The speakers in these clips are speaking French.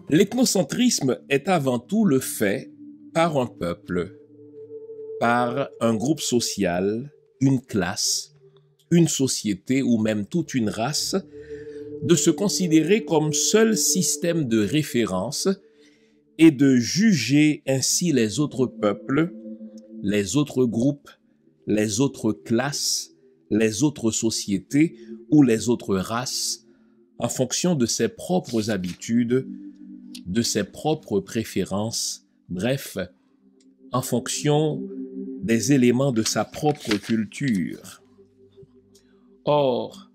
L'ethnocentrisme est avant tout le fait par un peuple, par un groupe social, une classe, une société ou même toute une race, de se considérer comme seul système de référence et de juger ainsi les autres peuples, les autres groupes, les autres classes, les autres sociétés ou les autres races en fonction de ses propres habitudes, de ses propres préférences, bref, en fonction des éléments de sa propre culture. Or,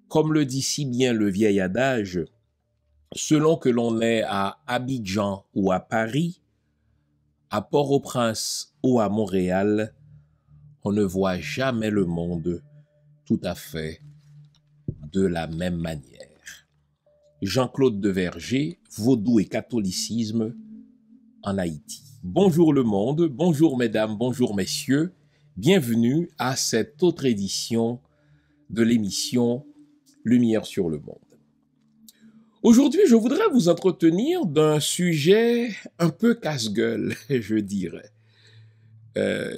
comme le dit si bien le vieil adage, selon que l'on est à Abidjan ou à Paris, à Port-au-Prince ou à Montréal, on ne voit jamais le monde tout à fait de la même manière. Jean-Claude Deverger, Vaudou et catholicisme en Haïti. Bonjour le monde, bonjour mesdames, bonjour messieurs, bienvenue à cette autre édition de l'émission Lumière sur le monde. Aujourd'hui, je voudrais vous entretenir d'un sujet un peu casse-gueule, je dirais.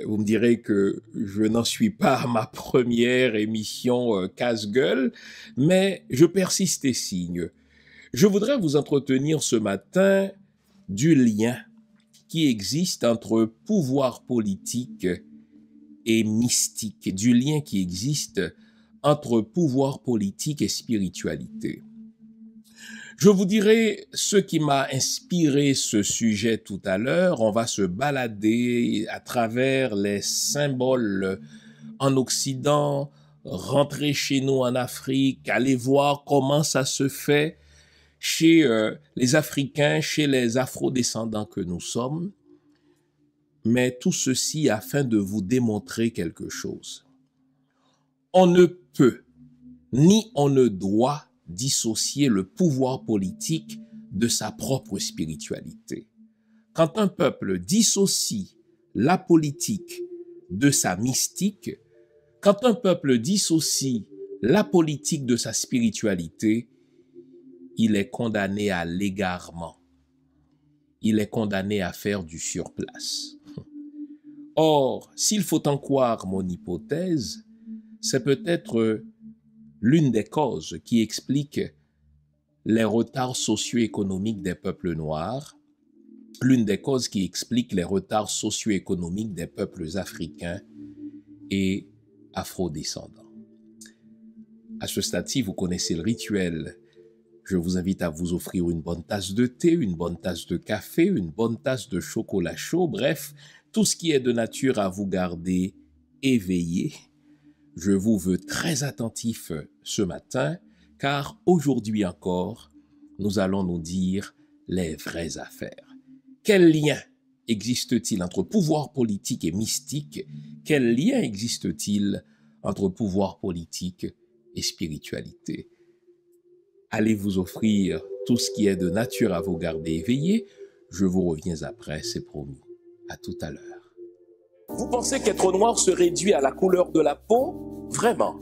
Vous me direz que je n'en suis pas à ma première émission casse-gueule, mais je persiste et signe. Je voudrais vous entretenir ce matin du lien qui existe entre pouvoir politique et mystique, du lien qui existe entre pouvoir politique et spiritualité. Je vous dirai ce qui m'a inspiré ce sujet tout à l'heure. On va se balader à travers les symboles en Occident, rentrer chez nous en Afrique, aller voir comment ça se fait chez les Africains, chez les Afro-descendants que nous sommes, mais tout ceci afin de vous démontrer quelque chose. On ne peut, ni on ne doit dissocier le pouvoir politique de sa propre spiritualité. Quand un peuple dissocie la politique de sa mystique, quand un peuple dissocie la politique de sa spiritualité, il est condamné à l'égarement. Il est condamné à faire du surplace. Or, s'il faut en croire mon hypothèse, c'est peut-être l'une des causes qui explique les retards socio-économiques des peuples noirs, l'une des causes qui explique les retards socio-économiques des peuples africains et afro-descendants. À ce stade-ci, vous connaissez le rituel. Je vous invite à vous offrir une bonne tasse de thé, une bonne tasse de café, une bonne tasse de chocolat chaud, bref, tout ce qui est de nature à vous garder éveillé. Je vous veux très attentif ce matin, car aujourd'hui encore, nous allons nous dire les vraies affaires. Quel lien existe-t-il entre pouvoir politique et mystique? Quel lien existe-t-il entre pouvoir politique et spiritualité? Allez vous offrir tout ce qui est de nature à vous garder éveillé. Je vous reviens après, c'est promis. À tout à l'heure. Vous pensez qu'être noir se réduit à la couleur de la peau? Vraiment,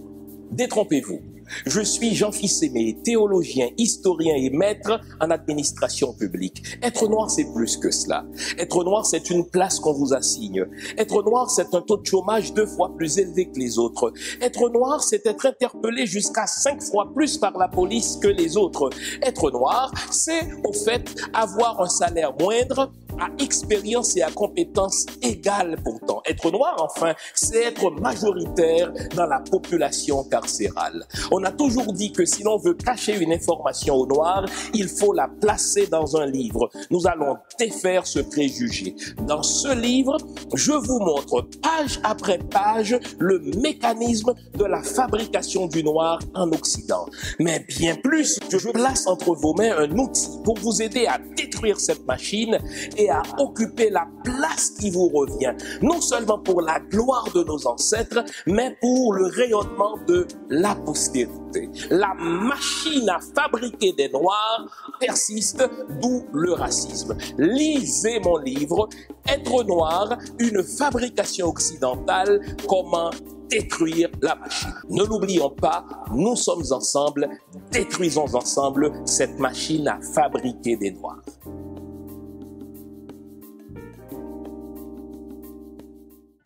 détrompez-vous. Je suis Jean Fils-Aimé, théologien, historien et maître en administration publique. Être noir, c'est plus que cela. Être noir, c'est une place qu'on vous assigne. Être noir, c'est un taux de chômage 2 fois plus élevé que les autres. Être noir, c'est être interpellé jusqu'à 5 fois plus par la police que les autres. Être noir, c'est, au fait, avoir un salaire moindre, à expérience et à compétences égales pourtant. Être noir, enfin, c'est être majoritaire dans la population carcérale. On a toujours dit que si l'on veut cacher une information au noir, il faut la placer dans un livre. Nous allons défaire ce préjugé. Dans ce livre, je vous montre page après page le mécanisme de la fabrication du noir en Occident. Mais bien plus, je place entre vos mains un outil pour vous aider à détruire cette machine et et à occuper la place qui vous revient, non seulement pour la gloire de nos ancêtres, mais pour le rayonnement de la postérité. La machine à fabriquer des Noirs persiste, d'où le racisme. Lisez mon livre « Être noir, une fabrication occidentale, comment détruire la machine ». Ne l'oublions pas, nous sommes ensemble, détruisons ensemble cette machine à fabriquer des Noirs.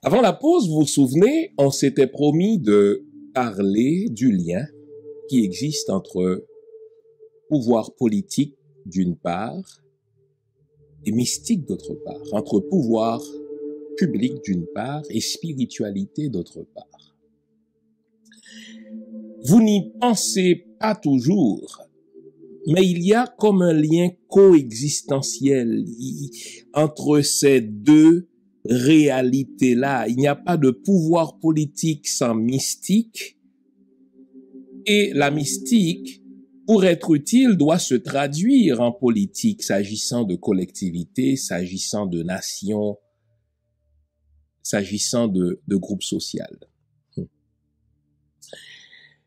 Avant la pause, vous vous souvenez, on s'était promis de parler du lien qui existe entre pouvoir politique d'une part et mystique d'autre part, entre pouvoir public d'une part et spiritualité d'autre part. Vous n'y pensez pas toujours, mais il y a comme un lien coexistentiel entre ces deux réalités-là. Il n'y a pas de pouvoir politique sans mystique, et la mystique, pour être utile, doit se traduire en politique, s'agissant de collectivité, s'agissant de nation, s'agissant de groupe social.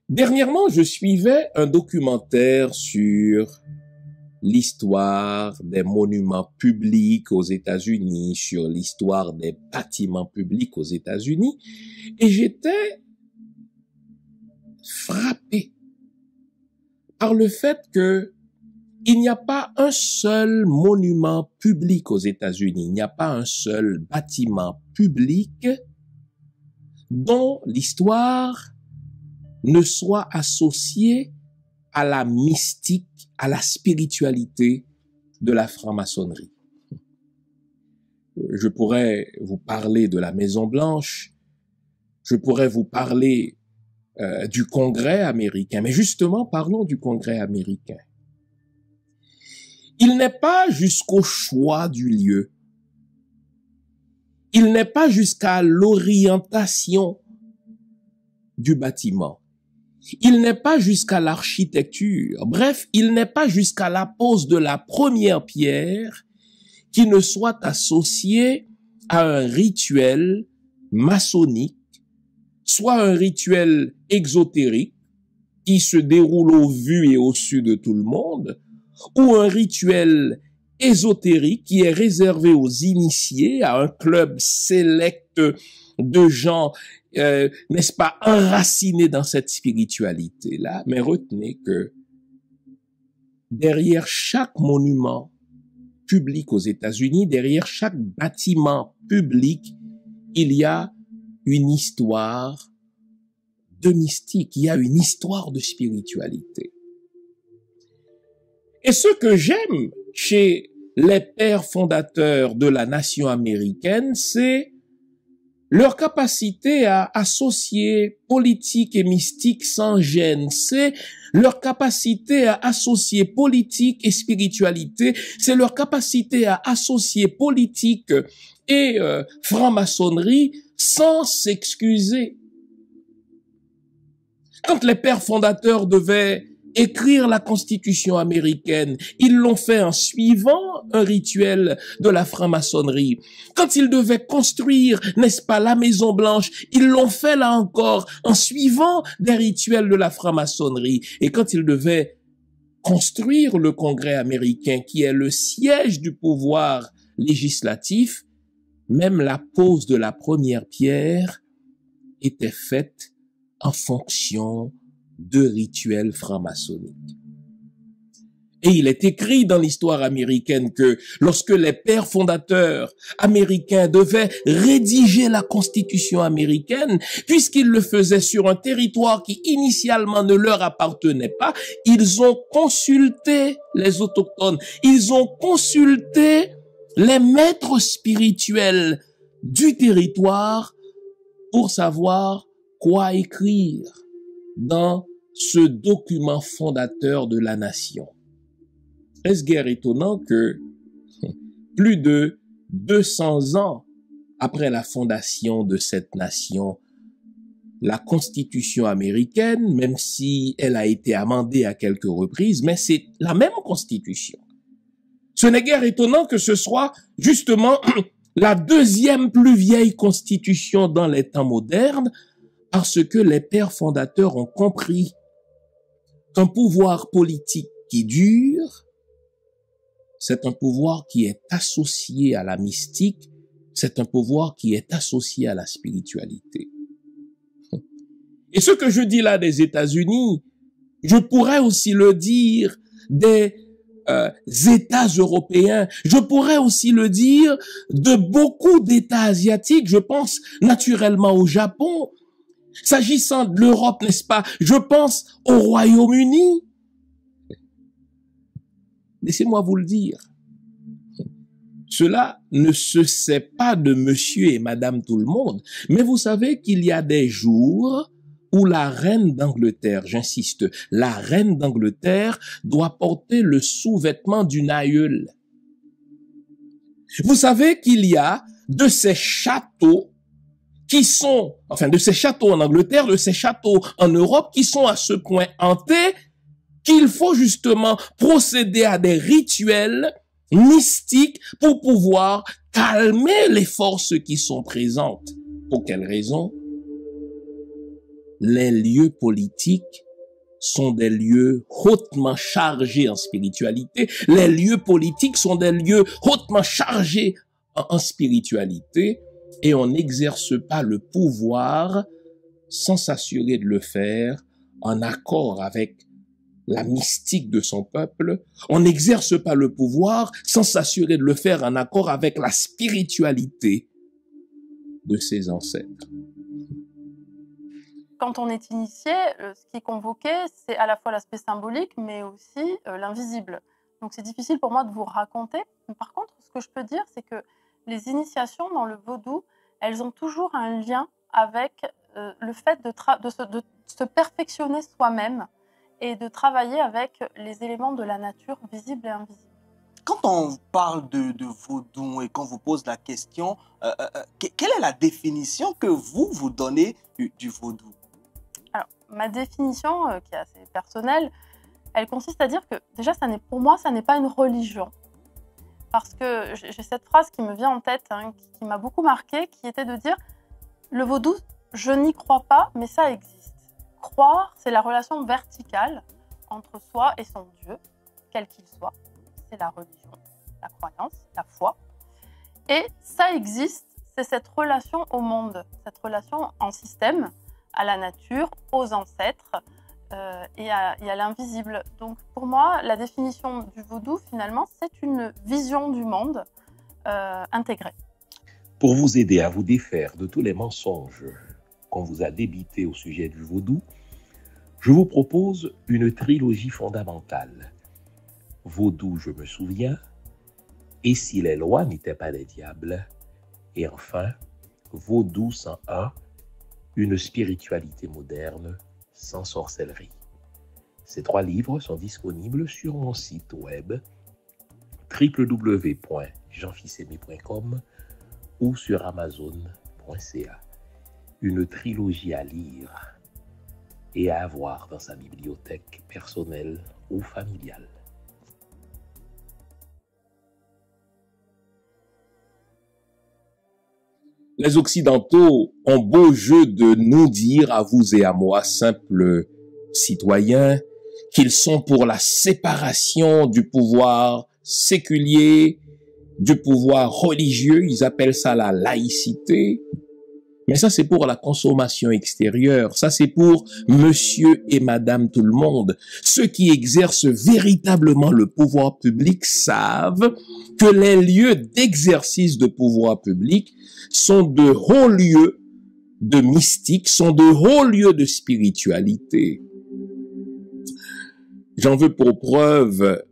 Dernièrement, je suivais un documentaire sur l'histoire des monuments publics aux États-Unis, sur l'histoire des bâtiments publics aux États-Unis, et j'étais frappé par le fait que il n'y a pas un seul monument public aux États-Unis, il n'y a pas un seul bâtiment public dont l'histoire ne soit associée à la mystique, à la spiritualité de la franc-maçonnerie. Je pourrais vous parler de la Maison-Blanche, je pourrais vous parler du Congrès américain, mais justement, parlons du Congrès américain. Il n'est pas jusqu'au choix du lieu, il n'est pas jusqu'à l'orientation du bâtiment, il n'est pas jusqu'à l'architecture, bref, il n'est pas jusqu'à la pose de la première pierre qui ne soit associé à un rituel maçonnique, soit un rituel exotérique qui se déroule au vu et au su de tout le monde, ou un rituel ésotérique qui est réservé aux initiés, à un club sélect de gens, n'est-ce pas, enracinés dans cette spiritualité-là. Mais retenez que derrière chaque monument public aux États-Unis, derrière chaque bâtiment public, il y a une histoire de mystique, il y a une histoire de spiritualité. Et ce que j'aime chez les pères fondateurs de la nation américaine, c'est leur capacité à associer politique et mystique sans gêne, c'est leur capacité à associer politique et spiritualité, c'est leur capacité à associer politique et franc-maçonnerie sans s'excuser. Quand les pères fondateurs devaient écrire la Constitution américaine, ils l'ont fait en suivant un rituel de la franc-maçonnerie. Quand ils devaient construire, n'est-ce pas, la Maison-Blanche, ils l'ont fait là encore en suivant des rituels de la franc-maçonnerie. Et quand ils devaient construire le Congrès américain, qui est le siège du pouvoir législatif, même la pose de la première pierre était faite en fonction de rituels franc-maçonniques. Et il est écrit dans l'histoire américaine que lorsque les pères fondateurs américains devaient rédiger la Constitution américaine, puisqu'ils le faisaient sur un territoire qui initialement ne leur appartenait pas, ils ont consulté les autochtones, ils ont consulté les maîtres spirituels du territoire pour savoir quoi écrire dans ce document fondateur de la nation. Est-ce guère étonnant que plus de 200 ans après la fondation de cette nation, la Constitution américaine, même si elle a été amendée à quelques reprises, mais c'est la même Constitution, Ce n'est guère étonnant que ce soit justement la deuxième plus vieille constitution dans les temps modernes, parce que les pères fondateurs ont compris qu'un pouvoir politique qui dure, c'est un pouvoir qui est associé à la mystique, c'est un pouvoir qui est associé à la spiritualité. Et ce que je dis là des États-Unis, je pourrais aussi le dire des États européens, je pourrais aussi le dire de beaucoup d'États asiatiques, je pense naturellement au Japon. S'agissant de l'Europe, n'est-ce pas, je pense au Royaume-Uni. Laissez-moi vous le dire. Cela ne se sait pas de monsieur et madame tout le monde, mais vous savez qu'il y a des jours où la reine d'Angleterre, j'insiste, la reine d'Angleterre doit porter le sous-vêtement d'une aïeule. Vous savez qu'il y a de ces châteaux qui sont, enfin de ces châteaux en Angleterre, de ces châteaux en Europe qui sont à ce point hantés qu'il faut justement procéder à des rituels mystiques pour pouvoir calmer les forces qui sont présentes. Pour quelle raison? Les lieux politiques sont des lieux hautement chargés en spiritualité. Les lieux politiques sont des lieux hautement chargés en spiritualité et on n'exerce pas le pouvoir sans s'assurer de le faire en accord avec la mystique de son peuple. On n'exerce pas le pouvoir sans s'assurer de le faire en accord avec la spiritualité de ses ancêtres. Quand on est initié, ce qui est convoqué, c'est à la fois l'aspect symbolique, mais aussi l'invisible. Donc c'est difficile pour moi de vous raconter. Mais par contre, ce que je peux dire, c'est que les initiations dans le vaudou, elles ont toujours un lien avec le fait de se perfectionner soi-même et de travailler avec les éléments de la nature visibles et invisibles. Quand on parle de vaudou et qu'on vous pose la question, quelle est la définition que vous donnez du vaudou? Alors, ma définition, qui est assez personnelle, elle consiste à dire que déjà, pour moi, ça n'est pas une religion. Parce que j'ai cette phrase qui me vient en tête, qui m'a beaucoup marquée, qui était de dire « Le vaudou, je n'y crois pas, mais ça existe. Croire, c'est la relation verticale entre soi et son Dieu, quel qu'il soit. C'est la religion, la croyance, la foi. Et ça existe, c'est cette relation au monde, cette relation en système, à la nature, aux ancêtres et à l'invisible. Donc pour moi, la définition du vaudou, finalement, c'est une vision du monde intégrée. Pour vous aider à vous défaire de tous les mensonges qu'on vous a débités au sujet du vaudou, je vous propose une trilogie fondamentale. Vaudou, je me souviens, et si les lois n'étaient pas les diables, et enfin, Vaudou 101, une spiritualité moderne sans sorcellerie. Ces 3 livres sont disponibles sur mon site web www.jeanfils-aimé.com ou sur amazon.ca. Une trilogie à lire et à avoir dans sa bibliothèque personnelle ou familiale. Les Occidentaux ont beau jeu de nous dire, à vous et à moi, simples citoyens, qu'ils sont pour la séparation du pouvoir séculier, du pouvoir religieux. Ils appellent ça la laïcité. Mais ça, c'est pour la consommation extérieure. Ça, c'est pour monsieur et madame tout le monde. Ceux qui exercent véritablement le pouvoir public savent que les lieux d'exercice de pouvoir public sont de hauts lieux de mystique, sont de hauts lieux de spiritualité. J'en veux pour preuve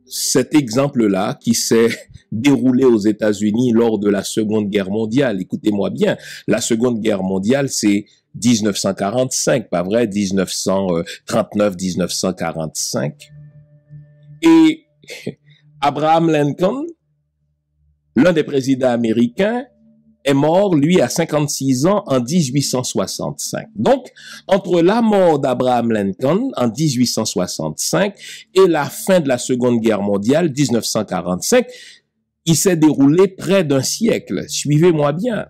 cet exemple-là qui s'est déroulé aux États-Unis lors de la Seconde Guerre mondiale. Écoutez-moi bien, la Seconde Guerre mondiale, c'est 1945, pas vrai, 1939-1945. Et Abraham Lincoln, l'un des présidents américains, est mort, lui, à 56 ans en 1865. Donc, entre la mort d'Abraham Lincoln en 1865 et la fin de la Seconde Guerre mondiale, 1945, il s'est déroulé près d'un siècle. Suivez-moi bien.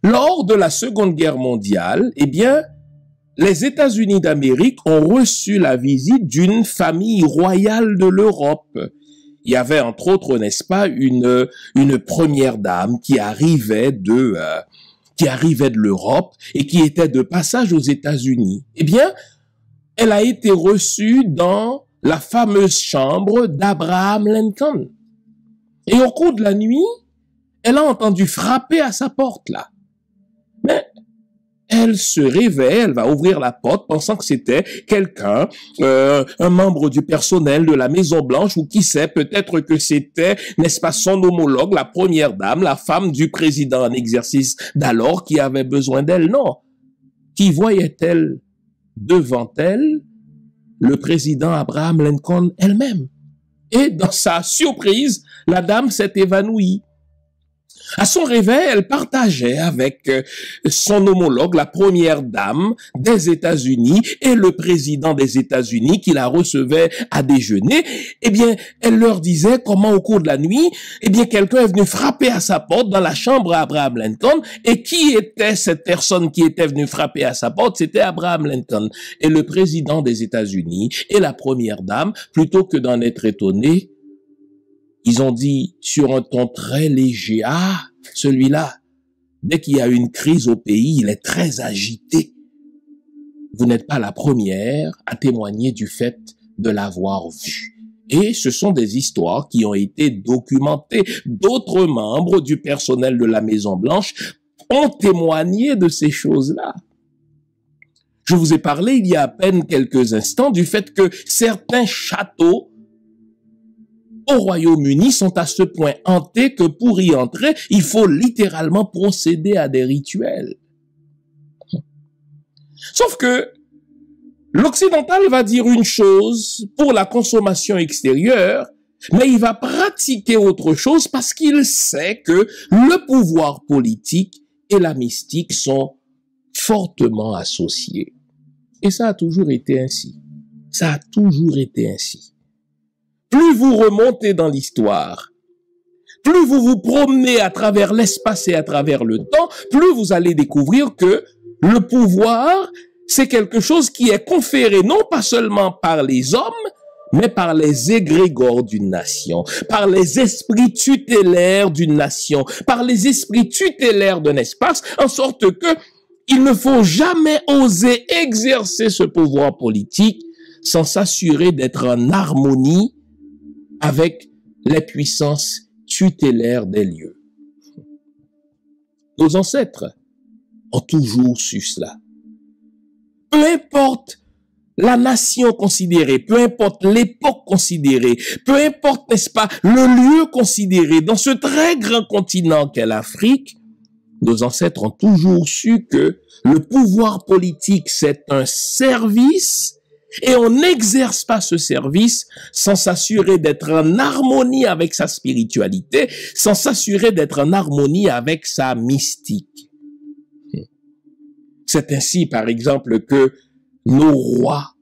Lors de la Seconde Guerre mondiale, eh bien, les États-Unis d'Amérique ont reçu la visite d'une famille royale de l'Europe. Il y avait entre autres, n'est-ce pas, une première dame qui arrivait de l'Europe et qui était de passage aux États-Unis. Eh bien, elle a été reçue dans la fameuse chambre d'Abraham Lincoln. Et au cours de la nuit, elle a entendu frapper à sa porte là. Mais elle se réveille, elle va ouvrir la porte pensant que c'était quelqu'un, un membre du personnel de la Maison Blanche ou qui sait, peut-être que c'était, n'est-ce pas, son homologue, la première dame, la femme du président en exercice d'alors qui avait besoin d'elle. Non. Qui voyait-elle devant elle? Le président Abraham Lincoln elle-même. Et dans sa surprise, la dame s'est évanouie. À son réveil, elle partageait avec son homologue, la première dame des États-Unis et le président des États-Unis qui la recevait à déjeuner. Eh bien, elle leur disait comment au cours de la nuit, eh bien, quelqu'un est venu frapper à sa porte dans la chambre d'Abraham Lincoln. Et qui était cette personne qui était venue frapper à sa porte? C'était Abraham Lincoln. Et le président des États-Unis et la première dame, plutôt que d'en être étonnés, ils ont dit sur un ton très léger, ah, celui-là, dès qu'il y a une crise au pays, il est très agité. Vous n'êtes pas la première à témoigner du fait de l'avoir vu. Et ce sont des histoires qui ont été documentées. D'autres membres du personnel de la Maison-Blanche ont témoigné de ces choses-là. Je vous ai parlé il y a à peine quelques instants du fait que certains châteaux au Royaume-Uni sont à ce point hantés que pour y entrer, il faut littéralement procéder à des rituels. Sauf que l'occidental va dire une chose pour la consommation extérieure, mais il va pratiquer autre chose parce qu'il sait que le pouvoir politique et la mystique sont fortement associés. Et ça a toujours été ainsi. Ça a toujours été ainsi. Plus vous remontez dans l'histoire, plus vous vous promenez à travers l'espace et à travers le temps, plus vous allez découvrir que le pouvoir, c'est quelque chose qui est conféré non pas seulement par les hommes, mais par les égrégores d'une nation, par les esprits tutélaires d'une nation, par les esprits tutélaires d'un espace, en sorte que il ne faut jamais oser exercer ce pouvoir politique sans s'assurer d'être en harmonie avec les puissances tutélaires des lieux. Nos ancêtres ont toujours su cela. Peu importe la nation considérée, peu importe l'époque considérée, peu importe, n'est-ce pas, le lieu considéré dans ce très grand continent qu'est l'Afrique, nos ancêtres ont toujours su que le pouvoir politique, c'est un service. Et on n'exerce pas ce service sans s'assurer d'être en harmonie avec sa spiritualité, sans s'assurer d'être en harmonie avec sa mystique. C'est ainsi, par exemple, que nos rois,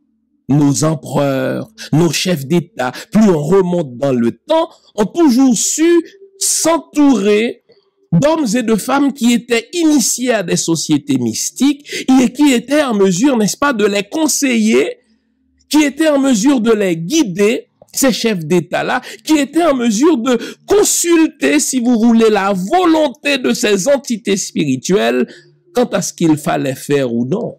nos empereurs, nos chefs d'État, plus on remonte dans le temps, ont toujours su s'entourer d'hommes et de femmes qui étaient initiés à des sociétés mystiques et qui étaient en mesure, n'est-ce pas, de les conseiller, qui étaient en mesure de les guider, ces chefs d'État-là, qui étaient en mesure de consulter, si vous voulez, la volonté de ces entités spirituelles quant à ce qu'il fallait faire ou non.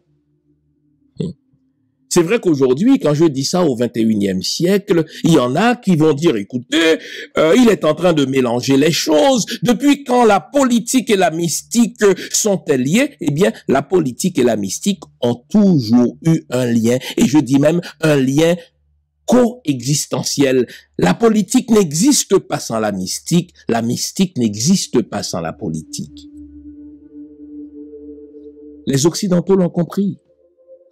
C'est vrai qu'aujourd'hui, quand je dis ça au 21e siècle, il y en a qui vont dire, écoutez, il est en train de mélanger les choses. Depuis quand la politique et la mystique sont-elles liées? Eh bien, la politique et la mystique ont toujours eu un lien, et je dis même un lien coexistentiel. La politique n'existe pas sans la mystique n'existe pas sans la politique. Les Occidentaux l'ont compris.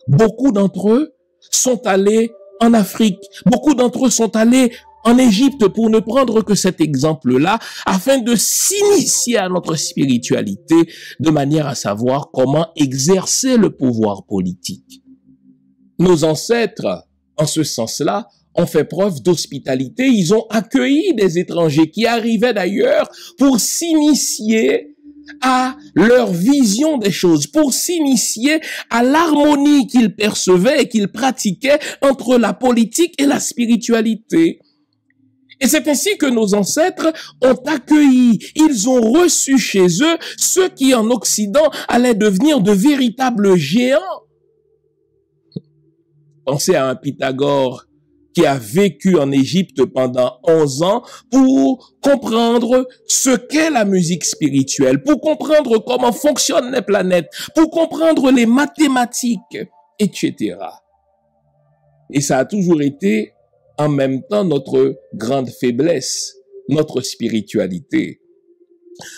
Beaucoup d'entre eux sont allés en Afrique. Beaucoup d'entre eux sont allés en Égypte, pour ne prendre que cet exemple-là, afin de s'initier à notre spiritualité, de manière à savoir comment exercer le pouvoir politique. Nos ancêtres, en ce sens-là, ont fait preuve d'hospitalité. Ils ont accueilli des étrangers qui arrivaient d'ailleurs pour s'initier à leur vision des choses, pour s'initier à l'harmonie qu'ils percevaient et qu'ils pratiquaient entre la politique et la spiritualité. Et c'est ainsi que nos ancêtres ont accueilli, ils ont reçu chez eux ceux qui en Occident allaient devenir de véritables géants. Pensez à un Pythagore qui a vécu en Égypte pendant 11 ans pour comprendre ce qu'est la musique spirituelle, pour comprendre comment fonctionnent les planètes, pour comprendre les mathématiques, etc. Et ça a toujours été en même temps notre grande faiblesse, notre spiritualité.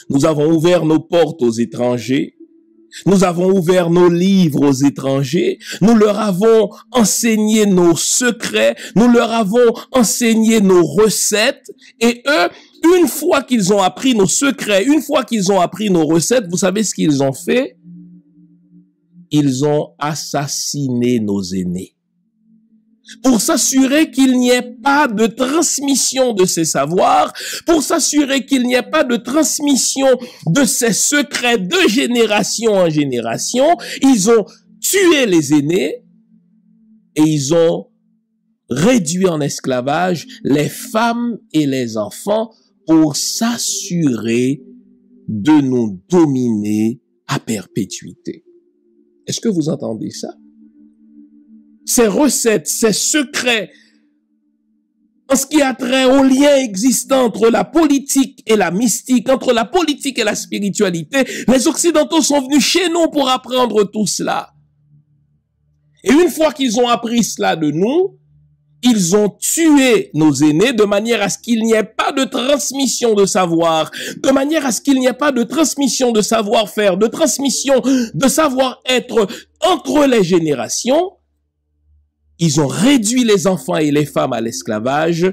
Nous avons ouvert nos portes aux étrangers. Nous avons ouvert nos livres aux étrangers, nous leur avons enseigné nos secrets, nous leur avons enseigné nos recettes, et eux, une fois qu'ils ont appris nos secrets, une fois qu'ils ont appris nos recettes, vous savez ce qu'ils ont fait? Ils ont assassiné nos aînés. Pour s'assurer qu'il n'y ait pas de transmission de ces savoirs, pour s'assurer qu'il n'y ait pas de transmission de ces secrets de génération en génération, ils ont tué les aînés et ils ont réduit en esclavage les femmes et les enfants pour s'assurer de nous dominer à perpétuité. Est-ce que vous entendez ça? Ces recettes, ces secrets, en ce qui a trait au lien existant entre la politique et la mystique, entre la politique et la spiritualité, les Occidentaux sont venus chez nous pour apprendre tout cela. Et une fois qu'ils ont appris cela de nous, ils ont tué nos aînés de manière à ce qu'il n'y ait pas de transmission de savoir, de manière à ce qu'il n'y ait pas de transmission de savoir-faire, de transmission de savoir-être entre les générations. Ils ont réduit les enfants et les femmes à l'esclavage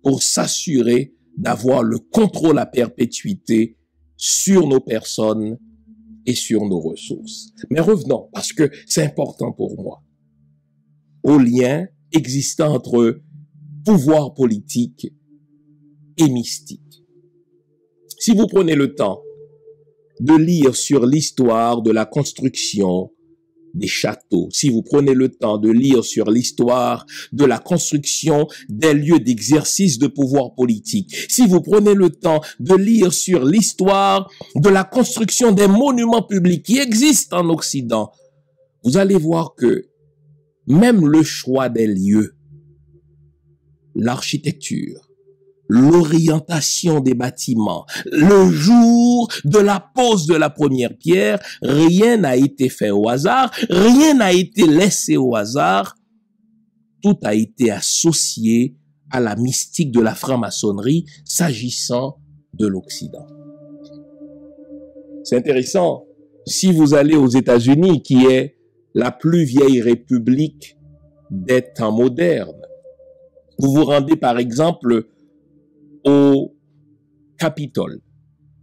pour s'assurer d'avoir le contrôle à perpétuité sur nos personnes et sur nos ressources. Mais revenons, parce que c'est important pour moi, au lien existant entre pouvoir politique et mystique. Si vous prenez le temps de lire sur l'histoire de la construction des châteaux, si vous prenez le temps de lire sur l'histoire de la construction des lieux d'exercice de pouvoir politique, si vous prenez le temps de lire sur l'histoire de la construction des monuments publics qui existent en Occident, vous allez voir que même le choix des lieux, l'architecture, l'orientation des bâtiments, le jour de la pose de la première pierre, rien n'a été fait au hasard, rien n'a été laissé au hasard, tout a été associé à la mystique de la franc-maçonnerie s'agissant de l'Occident. C'est intéressant, si vous allez aux États-Unis, qui est la plus vieille république des temps modernes, vous vous rendez par exemple au Capitole,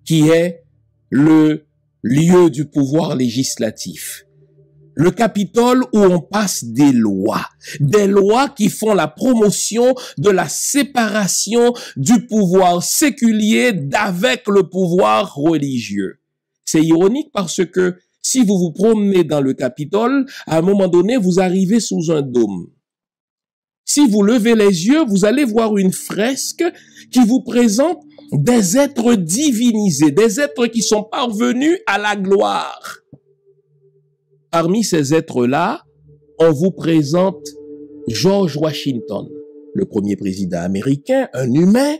qui est le lieu du pouvoir législatif. Le Capitole où on passe des lois qui font la promotion de la séparation du pouvoir séculier d'avec le pouvoir religieux. C'est ironique parce que si vous vous promenez dans le Capitole, à un moment donné, vous arrivez sous un dôme. Si vous levez les yeux, vous allez voir une fresque qui vous présente des êtres divinisés, des êtres qui sont parvenus à la gloire. Parmi ces êtres-là, on vous présente George Washington, le premier président américain, un humain.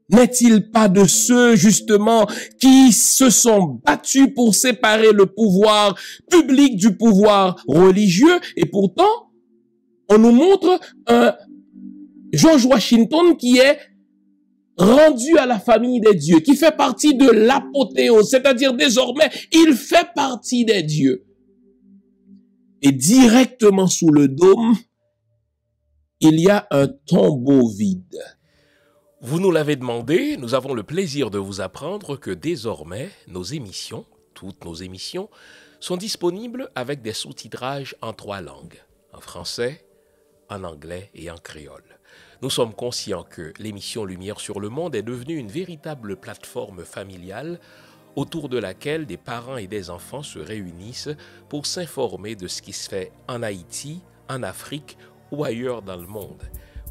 N'est-il pas de ceux, justement, qui se sont battus pour séparer le pouvoir public du pouvoir religieux? Et pourtant, on nous montre un George Washington qui est rendu à la famille des dieux, qui fait partie de l'apothéose, c'est-à-dire désormais, il fait partie des dieux. Et directement sous le dôme, il y a un tombeau vide. Vous nous l'avez demandé, nous avons le plaisir de vous apprendre que désormais, nos émissions, toutes nos émissions, sont disponibles avec des sous-titrages en 3 langues, en français, en anglais et en créole. Nous sommes conscients que l'émission Lumière sur le Monde est devenue une véritable plateforme familiale autour de laquelle des parents et des enfants se réunissent pour s'informer de ce qui se fait en Haïti, en Afrique ou ailleurs dans le monde.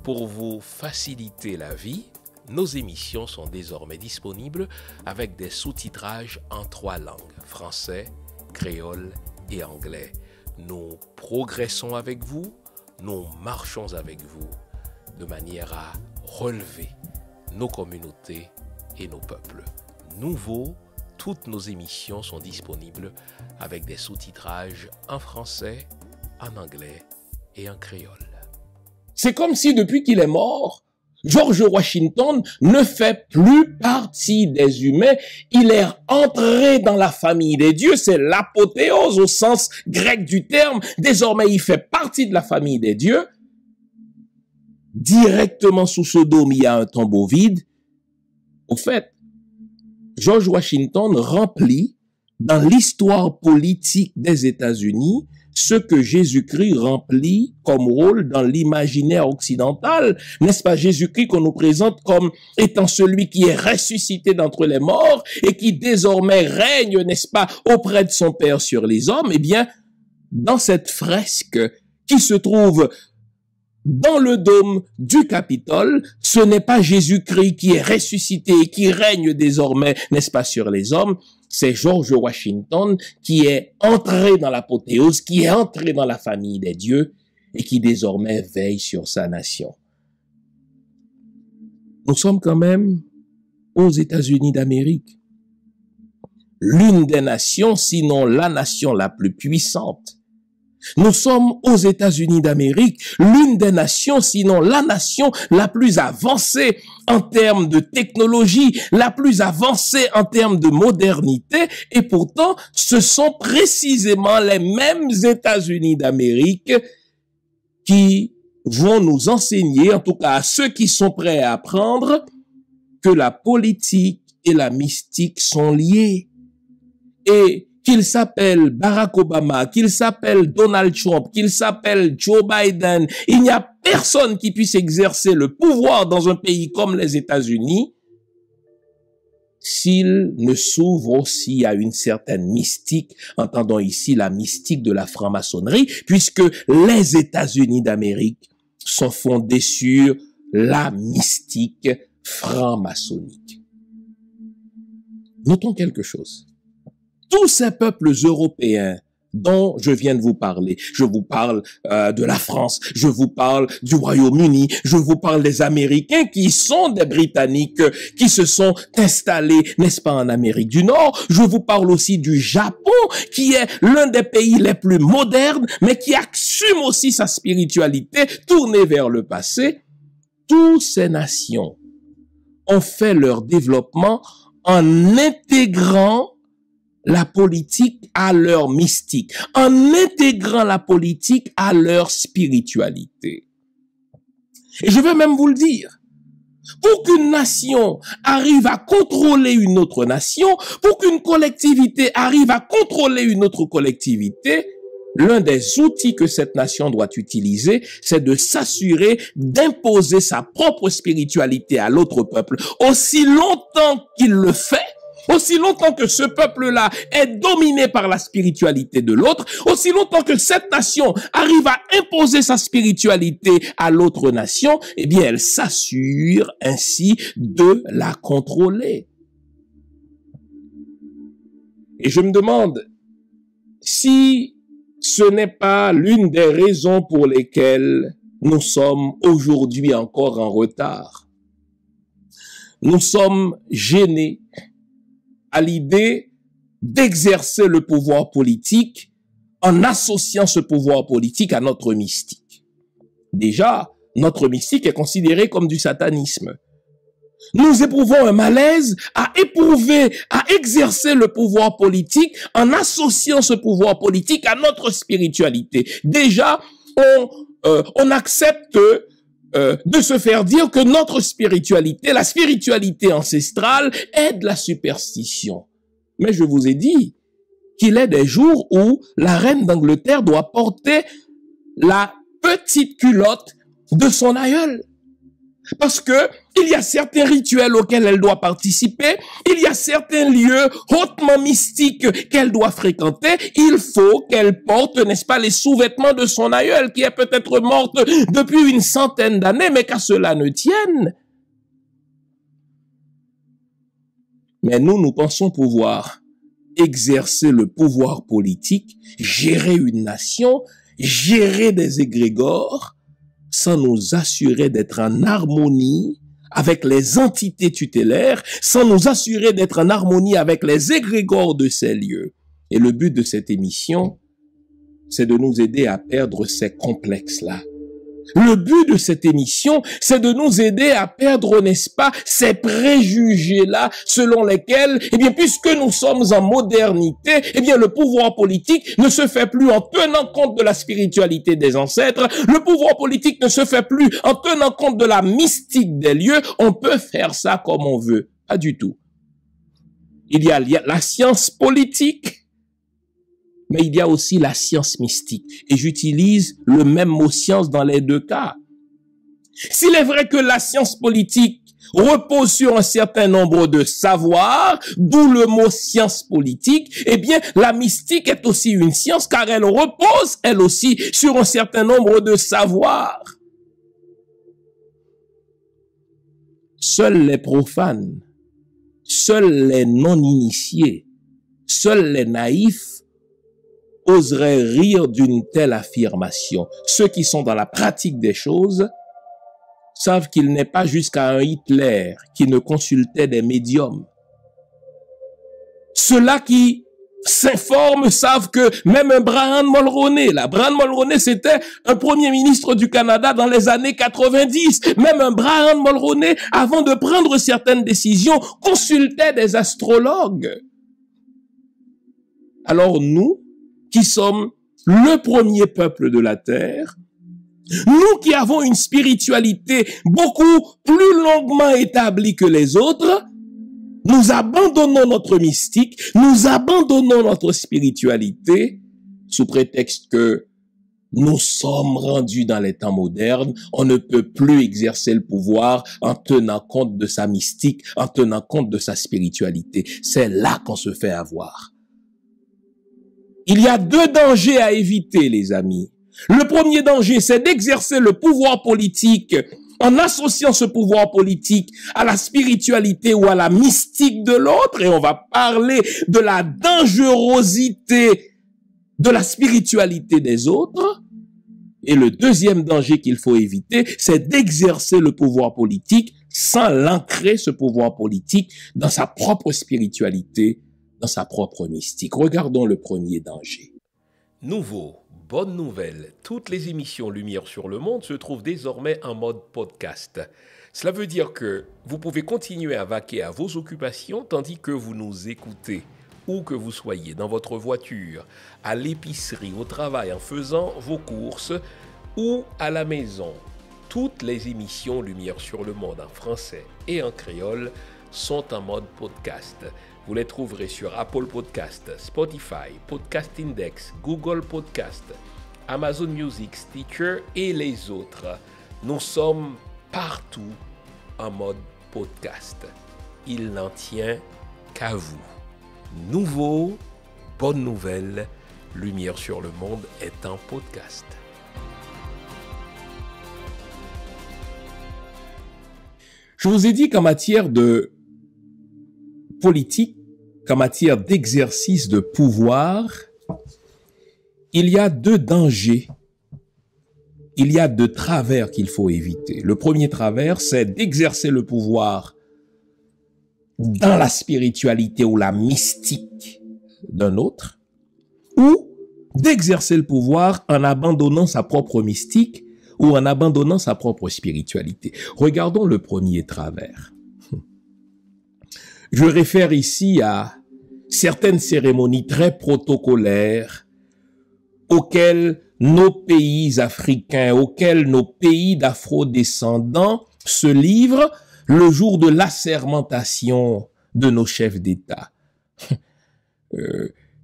Pour vous faciliter la vie, nos émissions sont désormais disponibles avec des sous-titrages en 3 langues, français, créole et anglais. Nous progressons avec vous, nous marchons avec vous, de manière à relever nos communautés et nos peuples. Nouveau, toutes nos émissions sont disponibles avec des sous-titrages en français, en anglais et en créole. C'est comme si depuis qu'il est mort, George Washington ne fait plus partie des humains. Il est entré dans la famille des dieux. C'est l'apothéose au sens grec du terme. Désormais, il fait partie de la famille des dieux. Directement sous ce dôme, il y a un tombeau vide. Au fait, George Washington remplit dans l'histoire politique des États-Unis ce que Jésus-Christ remplit comme rôle dans l'imaginaire occidental. N'est-ce pas Jésus-Christ qu'on nous présente comme étant celui qui est ressuscité d'entre les morts et qui désormais règne, n'est-ce pas, auprès de son Père sur les hommes? Eh bien, dans cette fresque qui se trouve dans le dôme du Capitole, ce n'est pas Jésus-Christ qui est ressuscité et qui règne désormais, n'est-ce pas, sur les hommes. C'est George Washington qui est entré dans l'apothéose, qui est entré dans la famille des dieux et qui désormais veille sur sa nation. Nous sommes quand même aux États-Unis d'Amérique. L'une des nations, sinon la nation la plus puissante. Nous sommes aux États-Unis d'Amérique, l'une des nations, sinon la nation la plus avancée en termes de technologie, la plus avancée en termes de modernité, et pourtant, ce sont précisément les mêmes États-Unis d'Amérique qui vont nous enseigner, en tout cas à ceux qui sont prêts à apprendre, que la politique et la mystique sont liées. Et qu'il s'appelle Barack Obama, qu'il s'appelle Donald Trump, qu'il s'appelle Joe Biden, il n'y a personne qui puisse exercer le pouvoir dans un pays comme les États-Unis s'il ne s'ouvre aussi à une certaine mystique, entendons ici la mystique de la franc-maçonnerie, puisque les États-Unis d'Amérique sont fondés sur la mystique franc-maçonnique. Notons quelque chose. Tous ces peuples européens dont je viens de vous parler, je vous parle de la France, je vous parle du Royaume-Uni, je vous parle des Américains qui sont des Britanniques, qui se sont installés, n'est-ce pas, en Amérique du Nord. Je vous parle aussi du Japon, qui est l'un des pays les plus modernes, mais qui assume aussi sa spiritualité tournée vers le passé. Toutes ces nations ont fait leur développement en intégrant la politique à leur mystique, en intégrant la politique à leur spiritualité. Et je vais même vous le dire, pour qu'une nation arrive à contrôler une autre nation, pour qu'une collectivité arrive à contrôler une autre collectivité, l'un des outils que cette nation doit utiliser, c'est de s'assurer d'imposer sa propre spiritualité à l'autre peuple. Aussi longtemps qu'il le fait, aussi longtemps que ce peuple-là est dominé par la spiritualité de l'autre, aussi longtemps que cette nation arrive à imposer sa spiritualité à l'autre nation, eh bien, elle s'assure ainsi de la contrôler. Et je me demande si ce n'est pas l'une des raisons pour lesquelles nous sommes aujourd'hui encore en retard. Nous sommes gênés à l'idée d'exercer le pouvoir politique en associant ce pouvoir politique à notre mystique. Déjà, notre mystique est considérée comme du satanisme. Nous éprouvons un malaise à exercer le pouvoir politique en associant ce pouvoir politique à notre spiritualité. Déjà, on accepte de se faire dire que notre spiritualité, la spiritualité ancestrale, est de la superstition. Mais je vous ai dit qu'il est des jours où la reine d'Angleterre doit porter la petite culotte de son aïeul. Parce que il y a certains rituels auxquels elle doit participer, il y a certains lieux hautement mystiques qu'elle doit fréquenter, il faut qu'elle porte, n'est-ce pas, les sous-vêtements de son aïeul, qui est peut-être morte depuis une centaine d'années, mais qu'à cela ne tienne. Mais nous pensons pouvoir exercer le pouvoir politique, gérer une nation, gérer des égrégores, sans nous assurer d'être en harmonie avec les entités tutélaires, sans nous assurer d'être en harmonie avec les égrégores de ces lieux. Et le but de cette émission, c'est de nous aider à perdre ces complexes-là. Le but de cette émission, c'est de nous aider à perdre, n'est-ce pas, ces préjugés-là, selon lesquels, eh bien, puisque nous sommes en modernité, eh bien, le pouvoir politique ne se fait plus en tenant compte de la spiritualité des ancêtres, le pouvoir politique ne se fait plus en tenant compte de la mystique des lieux, on peut faire ça comme on veut. Pas du tout. Il y a la science politique, mais il y a aussi la science mystique. Et j'utilise le même mot science dans les deux cas. S'il est vrai que la science politique repose sur un certain nombre de savoirs, d'où le mot science politique, eh bien, la mystique est aussi une science car elle repose, elle aussi, sur un certain nombre de savoirs. Seuls les profanes, seuls les non-initiés, seuls les naïfs oseraient rire d'une telle affirmation. Ceux qui sont dans la pratique des choses savent qu'il n'est pas jusqu'à un Hitler qui ne consultait des médiums. Ceux-là qui s'informent savent que même un Brian Mulroney, Brian Mulroney c'était un premier ministre du Canada dans les années 90, même un Brian Mulroney, avant de prendre certaines décisions, consultait des astrologues. Alors nous, qui sommes le premier peuple de la terre, nous qui avons une spiritualité beaucoup plus longuement établie que les autres, nous abandonnons notre mystique, nous abandonnons notre spiritualité sous prétexte que nous sommes rendus dans les temps modernes, on ne peut plus exercer le pouvoir en tenant compte de sa mystique, en tenant compte de sa spiritualité. C'est là qu'on se fait avoir. Il y a deux dangers à éviter, les amis. Le premier danger, c'est d'exercer le pouvoir politique en associant ce pouvoir politique à la spiritualité ou à la mystique de l'autre. Et on va parler de la dangerosité de la spiritualité des autres. Et le deuxième danger qu'il faut éviter, c'est d'exercer le pouvoir politique sans l'ancrer, ce pouvoir politique, dans sa propre spiritualité, dans sa propre mystique. Regardons le premier danger. Nouveau, bonne nouvelle, toutes les émissions Lumière sur le Monde se trouvent désormais en mode podcast. Cela veut dire que vous pouvez continuer à vaquer à vos occupations tandis que vous nous écoutez, où que vous soyez, dans votre voiture, à l'épicerie, au travail, en faisant vos courses ou à la maison. Toutes les émissions Lumière sur le Monde en français et en créole sont en mode podcast. Vous les trouverez sur Apple Podcast, Spotify, Podcast Index, Google Podcast, Amazon Music, Stitcher et les autres. Nous sommes partout en mode podcast. Il n'en tient qu'à vous. Nouveau, bonne nouvelle, Lumière sur le Monde est en podcast. Je vous ai dit qu'en matière de politique, qu'en matière d'exercice de pouvoir, il y a deux dangers, il y a deux travers qu'il faut éviter. Le premier travers, c'est d'exercer le pouvoir dans la spiritualité ou la mystique d'un autre, ou d'exercer le pouvoir en abandonnant sa propre mystique ou en abandonnant sa propre spiritualité. Regardons le premier travers. Je réfère ici à certaines cérémonies très protocolaires auxquelles nos pays africains, auxquels nos pays d'afro-descendants se livrent le jour de l'assermentation de nos chefs d'État.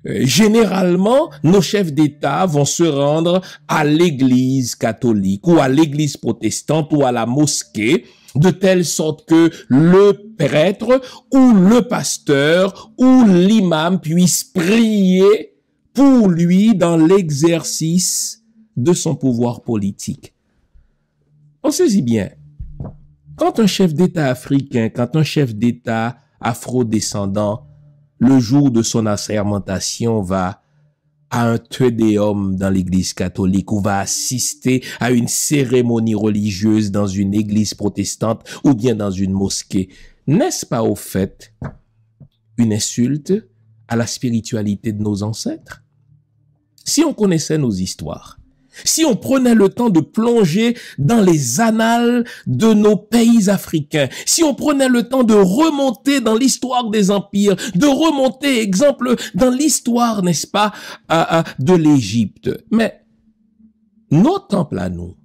Généralement, nos chefs d'État vont se rendre à l'église catholique ou à l'église protestante ou à la mosquée, de telle sorte que le prêtre ou le pasteur ou l'imam puisse prier pour lui dans l'exercice de son pouvoir politique. Pensez-y bien. Quand un chef d'État africain, quand un chef d'État afro-descendant, le jour de son assermentation, va à un Te Deum dans l'église catholique ou va assister à une cérémonie religieuse dans une église protestante ou bien dans une mosquée, n'est-ce pas au fait une insulte à la spiritualité de nos ancêtres? Si on connaissait nos histoires, si on prenait le temps de plonger dans les annales de nos pays africains, si on prenait le temps de remonter dans l'histoire des empires, de remonter, exemple, dans l'histoire, n'est-ce pas, de l'Égypte. Mais nos temples à nous,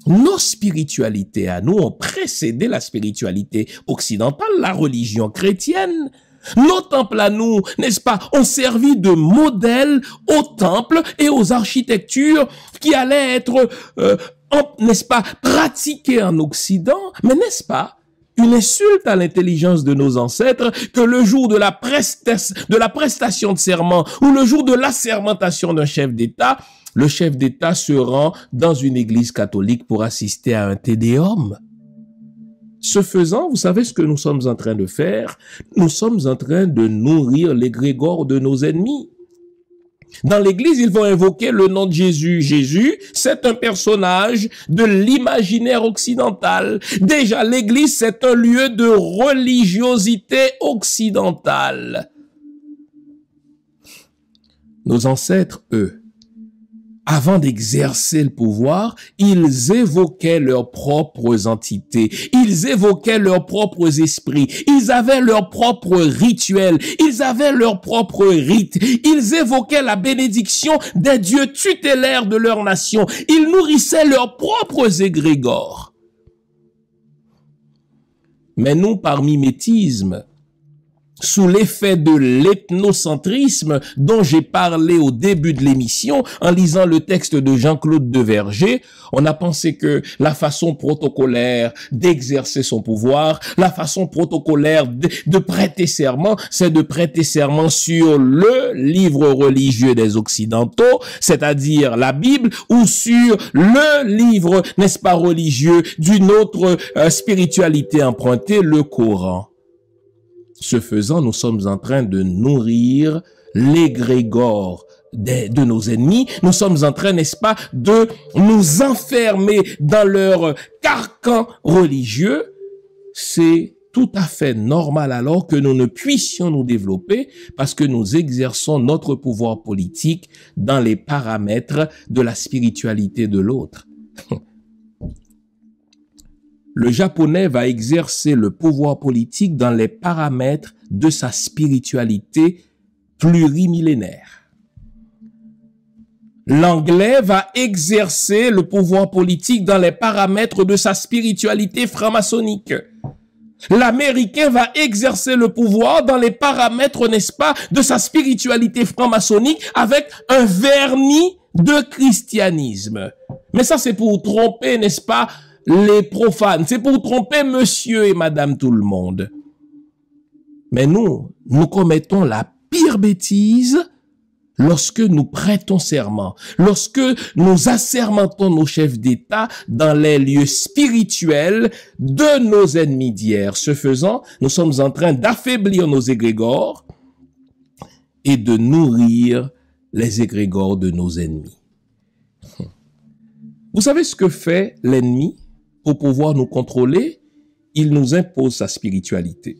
nos spiritualités à nous ont précédé la spiritualité occidentale, la religion chrétienne. Nos temples à nous, n'est-ce pas, ont servi de modèle aux temples et aux architectures qui allaient être, n'est-ce pas, pratiquées en Occident. Mais n'est-ce pas une insulte à l'intelligence de nos ancêtres que le jour de la prestation de serment ou le jour de l'assermentation d'un chef d'État, le chef d'État se rend dans une église catholique pour assister à un Te Deum? Ce faisant, vous savez ce que nous sommes en train de faire? Nous sommes en train de nourrir l'égrégore de nos ennemis. Dans l'église, ils vont invoquer le nom de Jésus. Jésus, c'est un personnage de l'imaginaire occidental. Déjà, l'église, c'est un lieu de religiosité occidentale. Nos ancêtres, eux, avant d'exercer le pouvoir, ils évoquaient leurs propres entités, ils évoquaient leurs propres esprits, ils avaient leurs propres rituels, ils avaient leurs propres rites, ils évoquaient la bénédiction des dieux tutélaires de leur nation, ils nourrissaient leurs propres égrégores. Mais nous, par mimétisme, sous l'effet de l'ethnocentrisme dont j'ai parlé au début de l'émission, en lisant le texte de Jean-Claude Deverger, on a pensé que la façon protocolaire d'exercer son pouvoir, la façon protocolaire de prêter serment, c'est de prêter serment sur le livre religieux des Occidentaux, c'est-à-dire la Bible, ou sur le livre, n'est-ce pas, religieux d'une autre spiritualité empruntée, le Coran. Ce faisant, nous sommes en train de nourrir l'égrégore de nos ennemis. Nous sommes en train, n'est-ce pas, de nous enfermer dans leur carcan religieux. C'est tout à fait normal alors que nous ne puissions nous développer parce que nous exerçons notre pouvoir politique dans les paramètres de la spiritualité de l'autre. Le Japonais va exercer le pouvoir politique dans les paramètres de sa spiritualité plurimillénaire. L'Anglais va exercer le pouvoir politique dans les paramètres de sa spiritualité franc-maçonnique. L'Américain va exercer le pouvoir dans les paramètres, n'est-ce pas, de sa spiritualité franc-maçonnique avec un vernis de christianisme. Mais ça, c'est pour tromper, n'est-ce pas, les profanes. C'est pour tromper monsieur et madame tout le monde. Mais nous commettons la pire bêtise lorsque nous prêtons serment, lorsque nous assermentons nos chefs d'État dans les lieux spirituels de nos ennemis d'hier. Ce faisant, nous sommes en train d'affaiblir nos égrégores et de nourrir les égrégores de nos ennemis. Vous savez ce que fait l'ennemi pour pouvoir nous contrôler? Il nous impose sa spiritualité.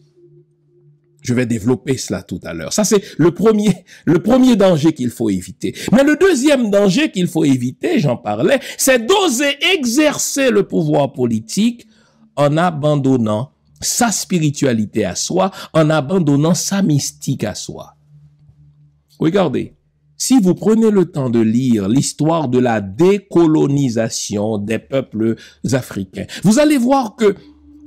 Je vais développer cela tout à l'heure. Ça, c'est le premier danger qu'il faut éviter. Mais le deuxième danger qu'il faut éviter, j'en parlais, c'est d'oser exercer le pouvoir politique en abandonnant sa spiritualité à soi, en abandonnant sa mystique à soi. Regardez, Si vous prenez le temps de lire l'histoire de la décolonisation des peuples africains, vous allez voir que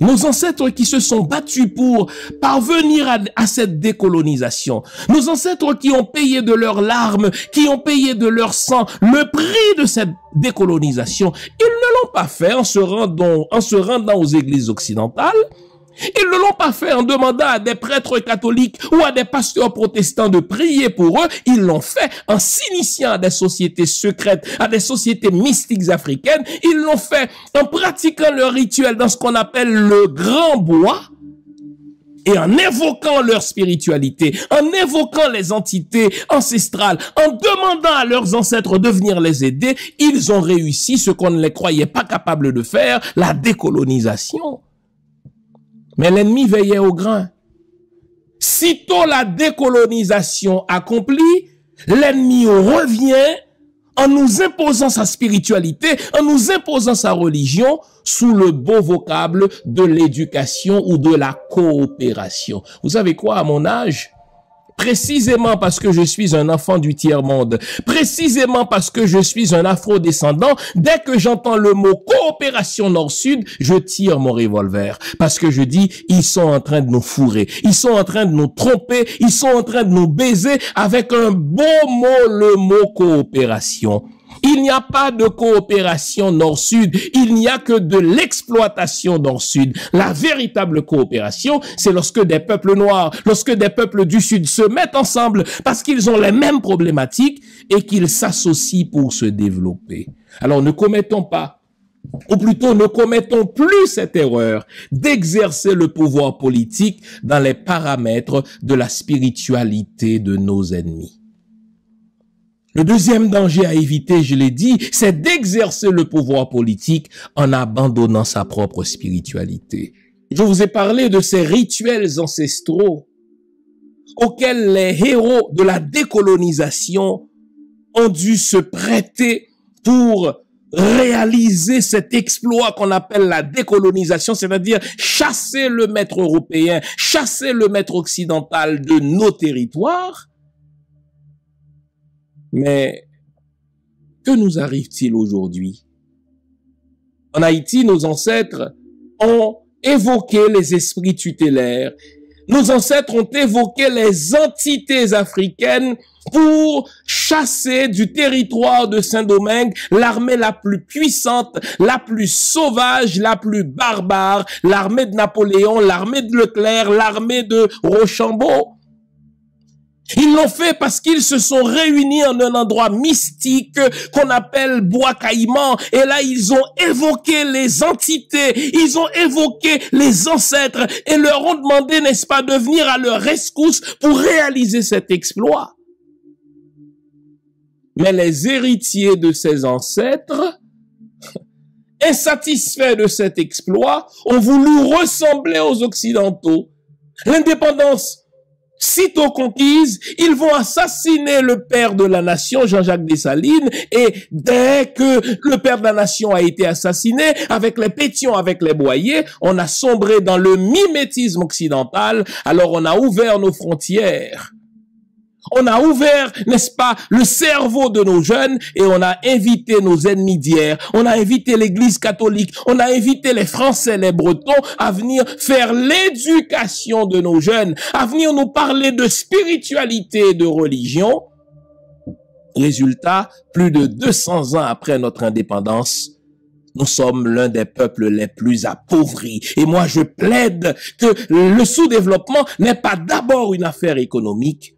nos ancêtres qui se sont battus pour parvenir à cette décolonisation, nos ancêtres qui ont payé de leurs larmes, qui ont payé de leur sang le prix de cette décolonisation, ils ne l'ont pas fait en se rendant aux églises occidentales. Ils ne l'ont pas fait en demandant à des prêtres catholiques ou à des pasteurs protestants de prier pour eux. Ils l'ont fait en s'initiant à des sociétés secrètes, à des sociétés mystiques africaines. Ils l'ont fait en pratiquant leur rituel dans ce qu'on appelle le grand bois et en évoquant leur spiritualité, en évoquant les entités ancestrales, en demandant à leurs ancêtres de venir les aider. Ils ont réussi ce qu'on ne les croyait pas capables de faire, la décolonisation. Mais l'ennemi veillait au grain. Sitôt la décolonisation accomplie, l'ennemi revient en nous imposant sa spiritualité, en nous imposant sa religion, sous le beau vocable de l'éducation ou de la coopération. Vous savez quoi, à mon âge? Précisément parce que je suis un enfant du tiers-monde, précisément parce que je suis un afro-descendant, dès que j'entends le mot coopération nord-sud, je tire mon revolver. Parce que je dis, ils sont en train de nous fourrer, ils sont en train de nous tromper, ils sont en train de nous baiser avec un beau mot, le mot coopération. Il n'y a pas de coopération nord-sud, il n'y a que de l'exploitation nord-sud. La véritable coopération, c'est lorsque des peuples noirs, lorsque des peuples du sud se mettent ensemble parce qu'ils ont les mêmes problématiques et qu'ils s'associent pour se développer. Alors ne commettons pas, ou plutôt ne commettons plus cette erreur d'exercer le pouvoir politique dans les paramètres de la spiritualité de nos ennemis. Le deuxième danger à éviter, je l'ai dit, c'est d'exercer le pouvoir politique en abandonnant sa propre spiritualité. Je vous ai parlé de ces rituels ancestraux auxquels les héros de la décolonisation ont dû se prêter pour réaliser cet exploit qu'on appelle la décolonisation, c'est-à-dire chasser le maître européen, chasser le maître occidental de nos territoires. Mais que nous arrive-t-il aujourd'hui? En Haïti, nos ancêtres ont évoqué les esprits tutélaires. Nos ancêtres ont évoqué les entités africaines pour chasser du territoire de Saint-Domingue l'armée la plus puissante, la plus sauvage, la plus barbare, l'armée de Napoléon, l'armée de Leclerc, l'armée de Rochambeau. Ils l'ont fait parce qu'ils se sont réunis en un endroit mystique qu'on appelle Bois Caïman. Et là, ils ont évoqué les entités, ils ont évoqué les ancêtres et leur ont demandé, n'est-ce pas, de venir à leur rescousse pour réaliser cet exploit. Mais les héritiers de ces ancêtres, insatisfaits de cet exploit, ont voulu ressembler aux Occidentaux. L'indépendance sitôt conquise, ils vont assassiner le père de la nation, Jean-Jacques Dessalines, et dès que le père de la nation a été assassiné, avec les pétions, avec les boyers, on a sombré dans le mimétisme occidental, alors on a ouvert nos frontières. On a ouvert, n'est-ce pas, le cerveau de nos jeunes et on a invité nos ennemis d'hier. On a invité l'Église catholique. On a invité les Français, les Bretons à venir faire l'éducation de nos jeunes, à venir nous parler de spiritualité et de religion. Résultat, plus de 200 ans après notre indépendance, nous sommes l'un des peuples les plus appauvris. Et moi, je plaide que le sous-développement n'est pas d'abord une affaire économique.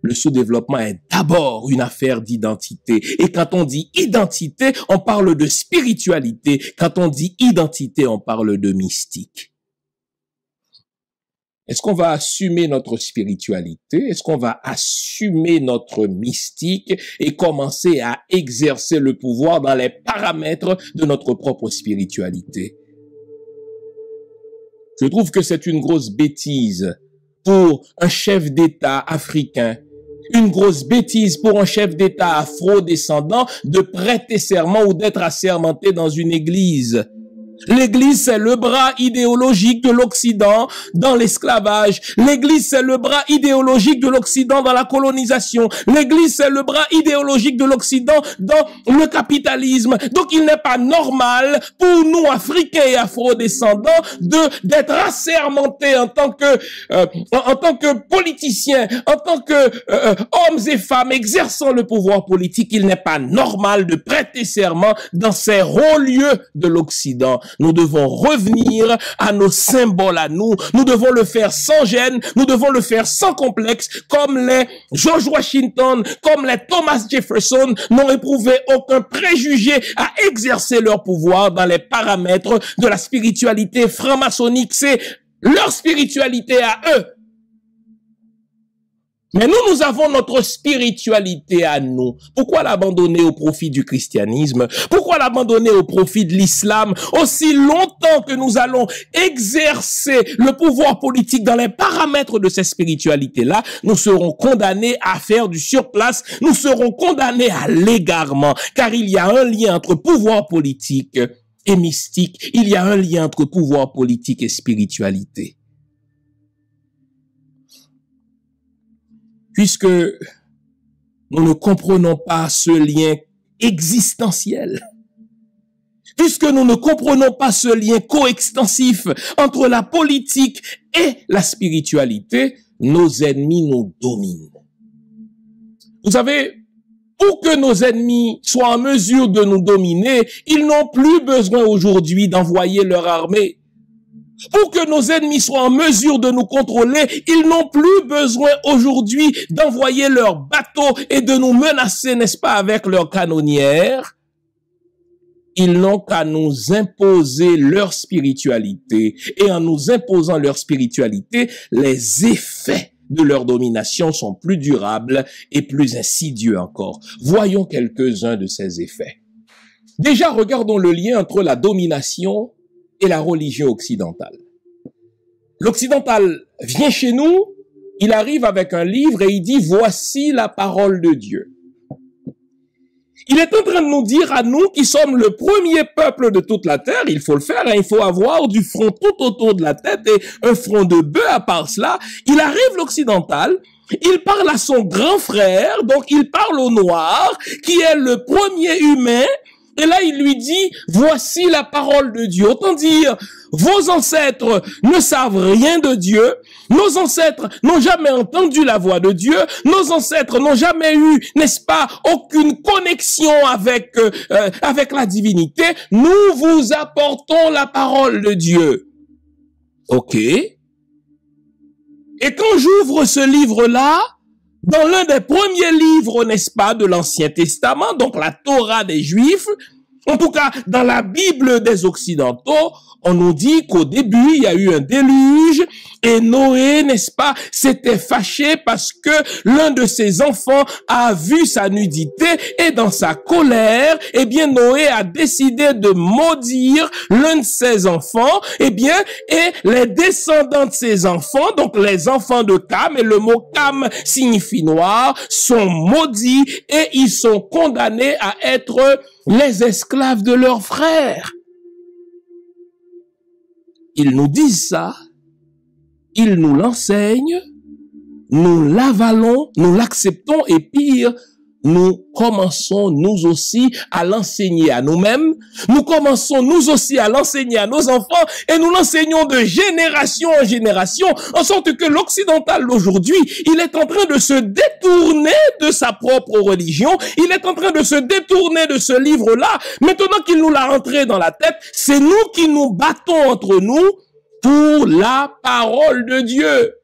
Le sous-développement est d'abord une affaire d'identité. Et quand on dit identité, on parle de spiritualité. Quand on dit identité, on parle de mystique. Est-ce qu'on va assumer notre spiritualité? Est-ce qu'on va assumer notre mystique et commencer à exercer le pouvoir dans les paramètres de notre propre spiritualité? Je trouve que c'est une grosse bêtise pour un chef d'État africain, une grosse bêtise pour un chef d'État afro-descendant de prêter serment ou d'être assermenté dans une église. L'Église, c'est le bras idéologique de l'Occident dans l'esclavage. L'Église, c'est le bras idéologique de l'Occident dans la colonisation. L'Église, c'est le bras idéologique de l'Occident dans le capitalisme. Donc, il n'est pas normal pour nous, Africains et Afro-descendants, d'être assermentés en tant que politiciens, en tant que hommes et femmes exerçant le pouvoir politique. Il n'est pas normal de prêter serment dans ces hauts lieux de l'Occident. Nous devons revenir à nos symboles à nous. Nous devons le faire sans gêne. Nous devons le faire sans complexe, comme les George Washington, comme les Thomas Jefferson n'ont éprouvé aucun préjugé à exercer leur pouvoir dans les paramètres de la spiritualité franc-maçonnique. C'est leur spiritualité à eux. Mais nous avons notre spiritualité à nous. Pourquoi l'abandonner au profit du christianisme? Pourquoi l'abandonner au profit de l'islam? Aussi longtemps que nous allons exercer le pouvoir politique dans les paramètres de cette spiritualité-là, nous serons condamnés à faire du surplace, nous serons condamnés à l'égarement, car il y a un lien entre pouvoir politique et mystique, il y a un lien entre pouvoir politique et spiritualité. Puisque nous ne comprenons pas ce lien existentiel, puisque nous ne comprenons pas ce lien coextensif entre la politique et la spiritualité, nos ennemis nous dominent. Vous savez, pour que nos ennemis soient en mesure de nous dominer, ils n'ont plus besoin aujourd'hui d'envoyer leur armée. Pour que nos ennemis soient en mesure de nous contrôler, ils n'ont plus besoin aujourd'hui d'envoyer leurs bateaux et de nous menacer, n'est-ce pas, avec leurs canonnières. Ils n'ont qu'à nous imposer leur spiritualité. Et en nous imposant leur spiritualité, les effets de leur domination sont plus durables et plus insidieux encore. Voyons quelques-uns de ces effets. Déjà, regardons le lien entre la domination et la religion occidentale. L'occidental vient chez nous, il arrive avec un livre et il dit « Voici la parole de Dieu ». Il est en train de nous dire à nous qui sommes le premier peuple de toute la terre, il faut le faire, hein, il faut avoir du front tout autour de la tête et un front de bœuf à part cela. Il arrive l'occidental, il parle à son grand frère, donc il parle au noir, qui est le premier humain. Et là, il lui dit, voici la parole de Dieu. Autant dire, vos ancêtres ne savent rien de Dieu. Nos ancêtres n'ont jamais entendu la voix de Dieu. Nos ancêtres n'ont jamais eu, n'est-ce pas, aucune connexion avec la divinité. Nous vous apportons la parole de Dieu. OK. Et quand j'ouvre ce livre-là, dans l'un des premiers livres, n'est-ce pas, de l'Ancien Testament, donc la Torah des Juifs, en tout cas, dans la Bible des Occidentaux, on nous dit qu'au début, il y a eu un déluge et Noé, n'est-ce pas, s'était fâché parce que l'un de ses enfants a vu sa nudité et dans sa colère, eh bien, Noé a décidé de maudire l'un de ses enfants, eh bien, et les descendants de ses enfants, donc les enfants de Cam, et le mot Cam signifie noir, sont maudits et ils sont condamnés à être les esclaves de leurs frères. Ils nous disent ça, ils nous l'enseignent, nous l'avalons, nous l'acceptons et pire, nous commençons nous aussi à l'enseigner à nous-mêmes, nous commençons nous aussi à l'enseigner à nos enfants et nous l'enseignons de génération en génération, en sorte que l'occidental d'aujourd'hui, il est en train de se détourner de sa propre religion, il est en train de se détourner de ce livre-là. Maintenant qu'il nous l'a rentré dans la tête, c'est nous qui nous battons entre nous pour la parole de Dieu.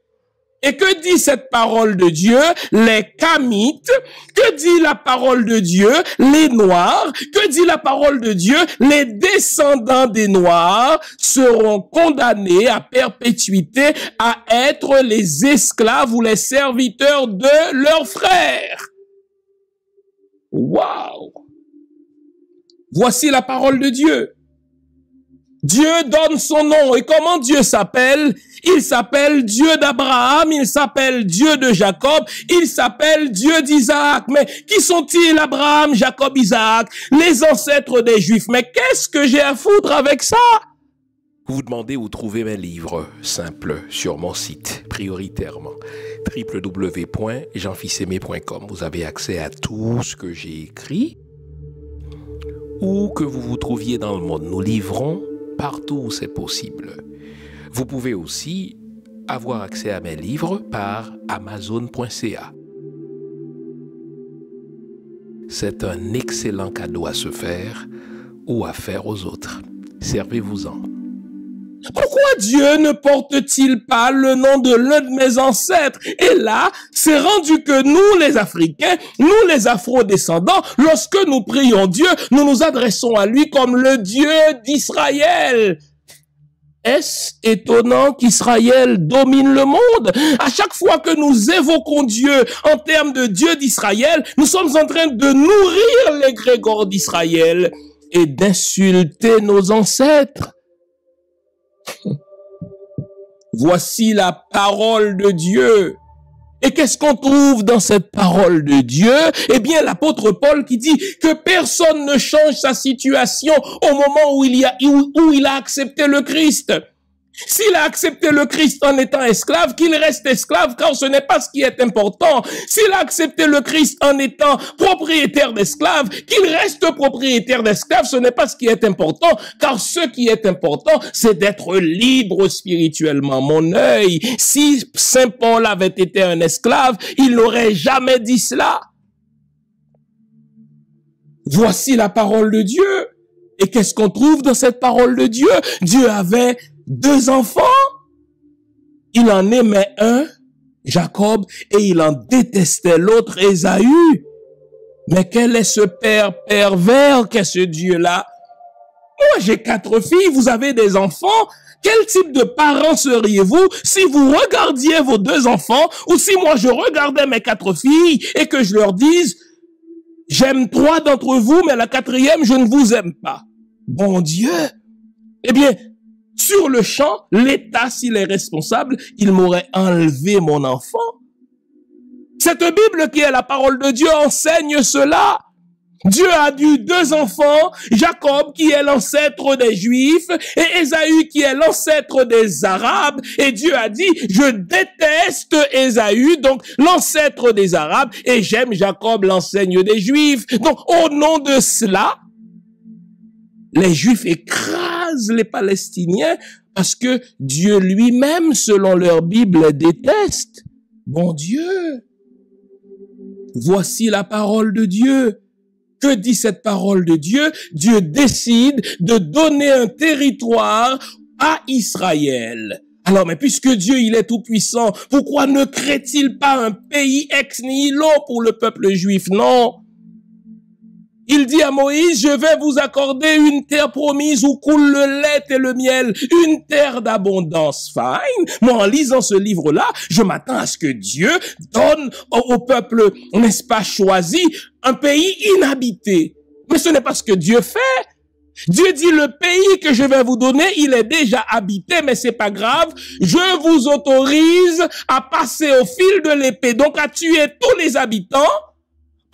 Et que dit cette parole de Dieu? Les Kamites. Que dit la parole de Dieu? Les Noirs. Que dit la parole de Dieu? Les descendants des Noirs seront condamnés à perpétuité à être les esclaves ou les serviteurs de leurs frères. Waouh! Voici la parole de Dieu. Dieu donne son nom. Et comment Dieu s'appelle? Il s'appelle Dieu d'Abraham, il s'appelle Dieu de Jacob, il s'appelle Dieu d'Isaac. Mais qui sont-ils, Abraham, Jacob, Isaac, les ancêtres des Juifs? Mais qu'est-ce que j'ai à foutre avec ça? Vous vous demandez où trouver mes livres? Simple, sur mon site, prioritairement, www.jeanfils-aimé.com. Vous avez accès à tout ce que j'ai écrit. Où que vous vous trouviez dans le monde, nous livrons partout où c'est possible. Vous pouvez aussi avoir accès à mes livres par Amazon.ca. C'est un excellent cadeau à se faire ou à faire aux autres. Servez-vous-en. Pourquoi Dieu ne porte-t-il pas le nom de l'un de mes ancêtres? Et là, c'est rendu que nous, les Africains, nous, les Afro-descendants, lorsque nous prions Dieu, nous nous adressons à lui comme le Dieu d'Israël. Est-ce étonnant qu'Israël domine le monde? À chaque fois que nous évoquons Dieu en termes de Dieu d'Israël, nous sommes en train de nourrir l'égrégore d'Israël et d'insulter nos ancêtres. Voici la parole de Dieu. Et qu'est-ce qu'on trouve dans cette parole de Dieu? Eh bien, l'apôtre Paul qui dit que personne ne change sa situation au moment où il a accepté le Christ. S'il a accepté le Christ en étant esclave, qu'il reste esclave, car ce n'est pas ce qui est important. S'il a accepté le Christ en étant propriétaire d'esclaves, qu'il reste propriétaire d'esclaves, ce n'est pas ce qui est important, car ce qui est important, c'est d'être libre spirituellement. Mon œil, si Saint Paul avait été un esclave, il n'aurait jamais dit cela. Voici la parole de Dieu. Et qu'est-ce qu'on trouve dans cette parole de Dieu? Dieu avait 2 enfants. Il en aimait un, Jacob, et il en détestait l'autre, Ésaü. Mais quel est ce père pervers qu'est ce Dieu-là? Moi, j'ai 4 filles, vous avez des enfants. Quel type de parents seriez-vous si vous regardiez vos 2 enfants, ou si moi je regardais mes 4 filles et que je leur dise, j'aime 3 d'entre vous, mais la 4e, je ne vous aime pas. Bon Dieu! Eh bien, sur le champ, l'État, s'il est responsable, il m'aurait enlevé mon enfant. Cette Bible qui est la parole de Dieu enseigne cela. Dieu a eu 2 enfants, Jacob qui est l'ancêtre des Juifs et Ésaü qui est l'ancêtre des Arabes. Et Dieu a dit, je déteste Ésaü, donc l'ancêtre des Arabes, et j'aime Jacob, l'enseigne des Juifs. Donc au nom de cela, les Juifs écrasent les Palestiniens parce que Dieu lui-même, selon leur Bible, déteste. Bon Dieu, voici la parole de Dieu. Que dit cette parole de Dieu? Dieu décide de donner un territoire à Israël. Alors, mais puisque Dieu, il est tout puissant, pourquoi ne crée-t-il pas un pays ex nihilo pour le peuple juif? Non. Il dit à Moïse, je vais vous accorder une terre promise où coule le lait et le miel, une terre d'abondance. Fine. Moi, en lisant ce livre-là, je m'attends à ce que Dieu donne au peuple, n'est-ce pas, choisi, un pays inhabité. Mais ce n'est pas ce que Dieu fait. Dieu dit, le pays que je vais vous donner, il est déjà habité, mais c'est pas grave. Je vous autorise à passer au fil de l'épée, donc à tuer tous les habitants,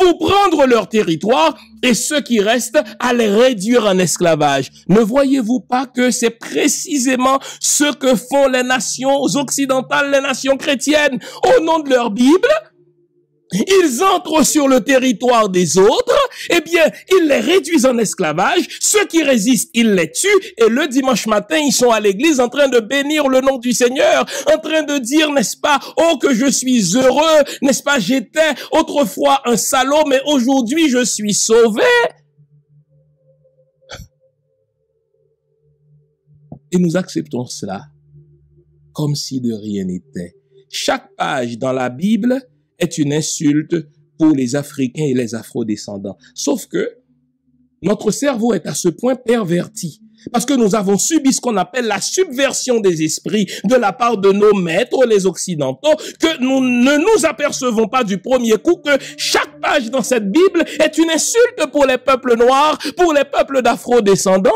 pour prendre leur territoire et ceux qui restent à les réduire en esclavage. Ne voyez-vous pas que c'est précisément ce que font les nations occidentales, les nations chrétiennes, au nom de leur Bible? Ils entrent sur le territoire des autres, eh bien, ils les réduisent en esclavage, ceux qui résistent, ils les tuent, et le dimanche matin, ils sont à l'église en train de bénir le nom du Seigneur, en train de dire, n'est-ce pas, oh que je suis heureux, n'est-ce pas, j'étais autrefois un salaud, mais aujourd'hui je suis sauvé. Et nous acceptons cela comme si de rien n'était. Chaque page dans la Bible est une insulte pour les Africains et les Afro-descendants. Sauf que notre cerveau est à ce point perverti parce que nous avons subi ce qu'on appelle la subversion des esprits de la part de nos maîtres, les Occidentaux, que nous ne nous apercevons pas du premier coup que chaque page dans cette Bible est une insulte pour les peuples noirs, pour les peuples d'Afro-descendants.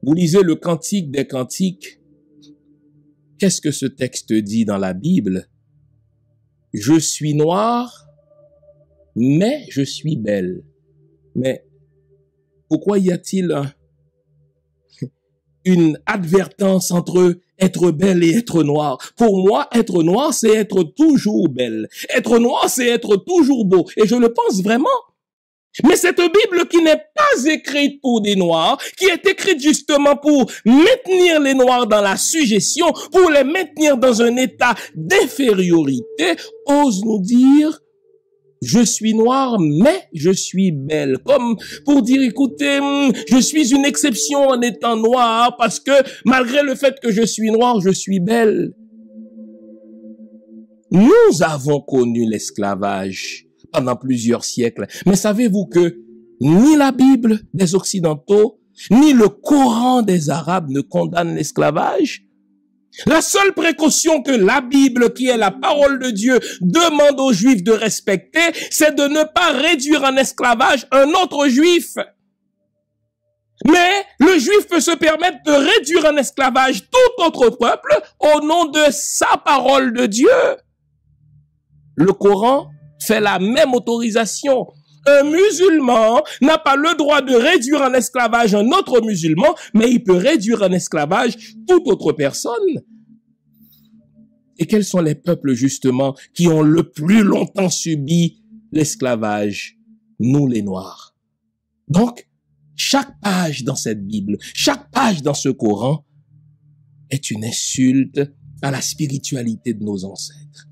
Vous lisez le Cantique des Cantiques. Qu'est-ce que ce texte dit dans la Bible? Je suis noire, mais je suis belle. Mais pourquoi y a-t-il une advertence entre être belle et être noire? Pour moi, être noir, c'est être toujours belle. Être noir, c'est être toujours beau. Et je le pense vraiment. Mais cette Bible qui n'est pas écrite pour des Noirs, qui est écrite justement pour maintenir les Noirs dans la suggestion, pour les maintenir dans un état d'infériorité, ose nous dire, je suis noire, mais je suis belle. Comme pour dire, écoutez, je suis une exception en étant noire, parce que malgré le fait que je suis noire, je suis belle. Nous avons connu l'esclavage pendant plusieurs siècles. Mais savez-vous que ni la Bible des Occidentaux, ni le Coran des Arabes ne condamnent l'esclavage? La seule précaution que la Bible, qui est la parole de Dieu, demande aux Juifs de respecter, c'est de ne pas réduire en esclavage un autre Juif. Mais le Juif peut se permettre de réduire en esclavage tout autre peuple au nom de sa parole de Dieu. Le Coran fait la même autorisation. Un musulman n'a pas le droit de réduire en esclavage un autre musulman, mais il peut réduire en esclavage toute autre personne. Et quels sont les peuples, justement, qui ont le plus longtemps subi l'esclavage? Nous, les Noirs. Donc, chaque page dans cette Bible, chaque page dans ce Coran est une insulte à la spiritualité de nos ancêtres.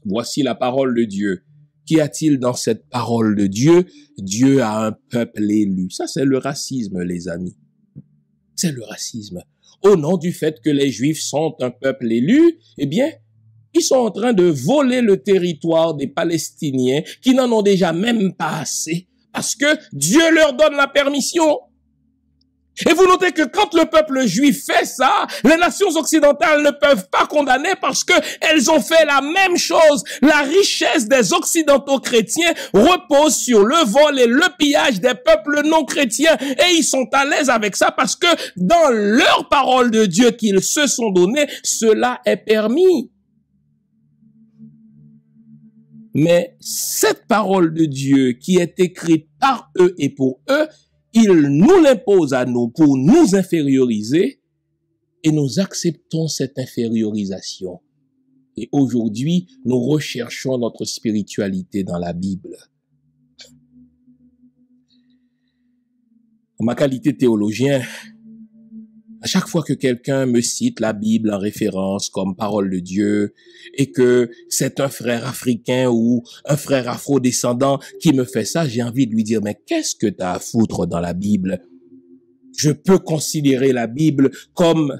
Voici la parole de Dieu. Qu'y a-t-il dans cette parole de Dieu? Dieu a un peuple élu. Ça, c'est le racisme, les amis. C'est le racisme. Au nom du fait que les Juifs sont un peuple élu, eh bien, ils sont en train de voler le territoire des Palestiniens qui n'en ont déjà même pas assez parce que Dieu leur donne la permission. Et vous notez que quand le peuple juif fait ça, les nations occidentales ne peuvent pas condamner parce que elles ont fait la même chose. La richesse des occidentaux chrétiens repose sur le vol et le pillage des peuples non chrétiens. Et ils sont à l'aise avec ça parce que dans leur parole de Dieu qu'ils se sont donnée, cela est permis. Mais cette parole de Dieu qui est écrite par eux et pour eux, il nous l'impose à nous pour nous inférioriser et nous acceptons cette infériorisation. Et aujourd'hui, nous recherchons notre spiritualité dans la Bible. En ma qualité de théologien, à chaque fois que quelqu'un me cite la Bible en référence comme parole de Dieu et que c'est un frère africain ou un frère afro-descendant qui me fait ça, j'ai envie de lui dire, mais qu'est-ce que t'as à foutre dans la Bible? Je peux considérer la Bible comme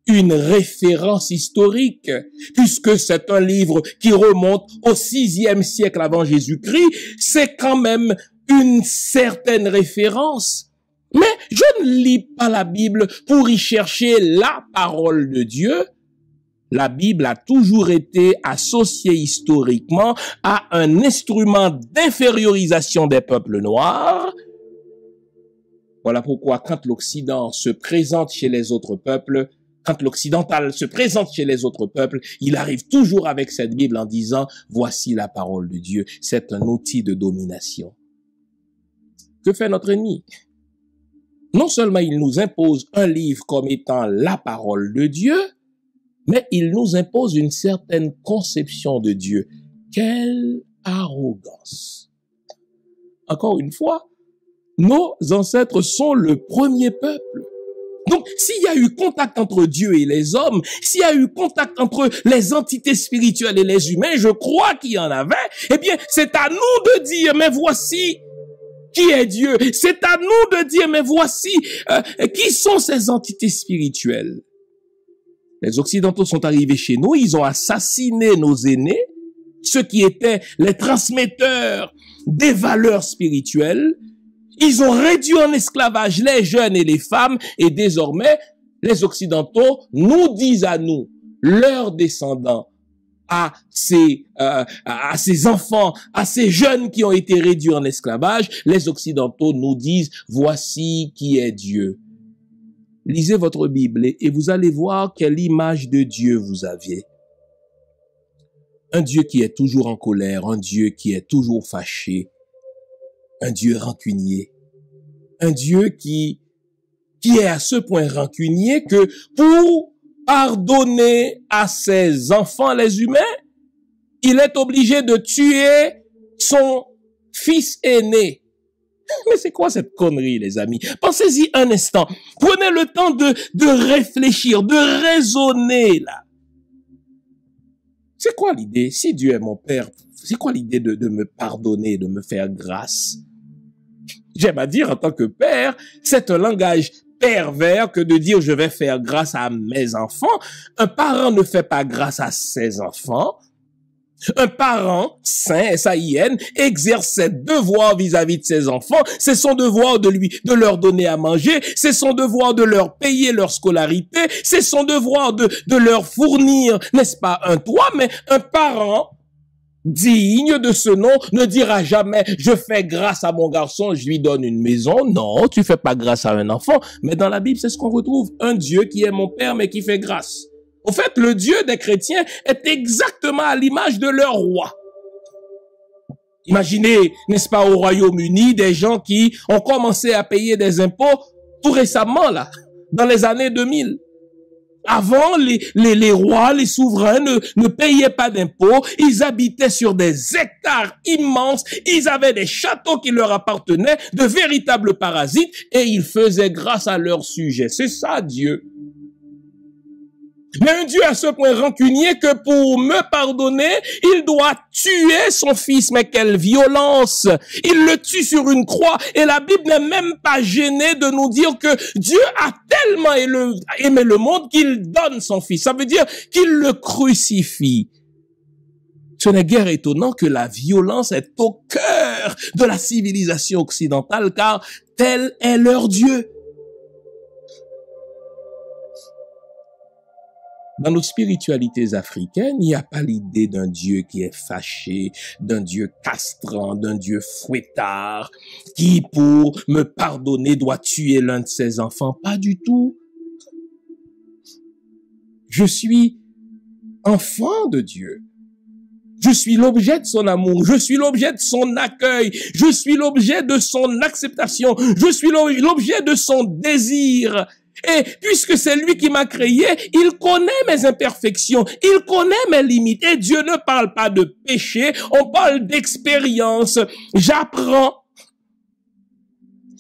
une référence historique, puisque c'est un livre qui remonte au 6e siècle avant Jésus-Christ, c'est quand même une certaine référence. Mais je ne lis pas la Bible pour y chercher la parole de Dieu. La Bible a toujours été associée historiquement à un instrument d'infériorisation des peuples noirs. Voilà pourquoi quand l'Occident se présente chez les autres peuples, quand l'occidental se présente chez les autres peuples, il arrive toujours avec cette Bible en disant « Voici la parole de Dieu ». C'est un outil de domination. Que fait notre ennemi? Non seulement il nous impose un livre comme étant la parole de Dieu, mais il nous impose une certaine conception de Dieu. Quelle arrogance! Encore une fois, nos ancêtres sont le premier peuple. Donc, s'il y a eu contact entre Dieu et les hommes, s'il y a eu contact entre les entités spirituelles et les humains, je crois qu'il y en avait, eh bien, c'est à nous de dire, mais voici qui est Dieu. C'est à nous de dire, mais voici qui sont ces entités spirituelles. Les Occidentaux sont arrivés chez nous, ils ont assassiné nos aînés, ceux qui étaient les transmetteurs des valeurs spirituelles. Ils ont réduit en esclavage les jeunes et les femmes, et désormais, les Occidentaux nous disent à nous, leurs descendants, à ces enfants, à ces jeunes qui ont été réduits en esclavage, les Occidentaux nous disent, voici qui est Dieu. Lisez votre Bible et vous allez voir quelle image de Dieu vous aviez. Un Dieu qui est toujours en colère, un Dieu qui est toujours fâché, un Dieu rancunier, un Dieu qui est à ce point rancunier que pour pardonner à ses enfants, les humains, il est obligé de tuer son fils aîné. Mais c'est quoi cette connerie, les amis? Pensez-y un instant. Prenez le temps de réfléchir, de raisonner, là. C'est quoi l'idée? Si Dieu est mon Père, c'est quoi l'idée de me pardonner, de me faire grâce? J'aime à dire en tant que père, c'est un langage pervers que de dire je vais faire grâce à mes enfants. Un parent ne fait pas grâce à ses enfants. Un parent sain, S-A-I-N, exerce ses devoirs vis-à-vis de ses enfants. C'est son devoir de leur donner à manger. C'est son devoir de leur payer leur scolarité. C'est son devoir de leur fournir, n'est-ce pas, un toit. Mais un parent digne de ce nom ne dira jamais je fais grâce à mon garçon, je lui donne une maison. Non, tu fais pas grâce à un enfant. Mais dans la Bible, c'est ce qu'on retrouve. Un Dieu qui est mon Père, mais qui fait grâce. Au fait, le Dieu des chrétiens est exactement à l'image de leur roi. Imaginez, n'est-ce pas, au Royaume-Uni, des gens qui ont commencé à payer des impôts tout récemment, là, dans les années 2000. Avant, les rois, les souverains ne payaient pas d'impôts. Ils habitaient sur des hectares immenses. Ils avaient des châteaux qui leur appartenaient, de véritables parasites, et ils faisaient grâce à leurs sujets. C'est ça, Dieu. Mais un Dieu à ce point rancunier que pour me pardonner, il doit tuer son fils. Mais quelle violence! Il le tue sur une croix et la Bible n'est même pas gênée de nous dire que Dieu a tellement aimé le monde qu'il donne son fils. Ça veut dire qu'il le crucifie. Ce n'est guère étonnant que la violence est au cœur de la civilisation occidentale car tel est leur Dieu. Dans nos spiritualités africaines, il n'y a pas l'idée d'un Dieu qui est fâché, d'un Dieu castrant, d'un Dieu fouettard, qui, pour me pardonner, doit tuer l'un de ses enfants. Pas du tout. Je suis enfant de Dieu. Je suis l'objet de son amour. Je suis l'objet de son accueil. Je suis l'objet de son acceptation. Je suis l'objet de son désir. Et puisque c'est lui qui m'a créé, il connaît mes imperfections, il connaît mes limites. Et Dieu ne parle pas de péché, on parle d'expérience. J'apprends.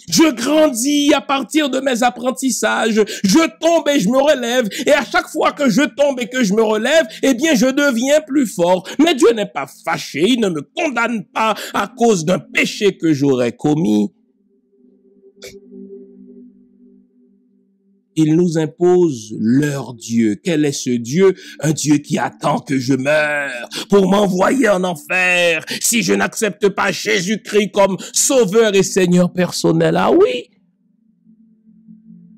Je grandis à partir de mes apprentissages. Je tombe et je me relève. Et à chaque fois que je tombe et que je me relève, eh bien, je deviens plus fort. Mais Dieu n'est pas fâché. Il ne me condamne pas à cause d'un péché que j'aurais commis. Il nous impose leur Dieu. Quel est ce Dieu? Un Dieu qui attend que je meure pour m'envoyer en enfer si je n'accepte pas Jésus-Christ comme sauveur et Seigneur personnel. Ah oui!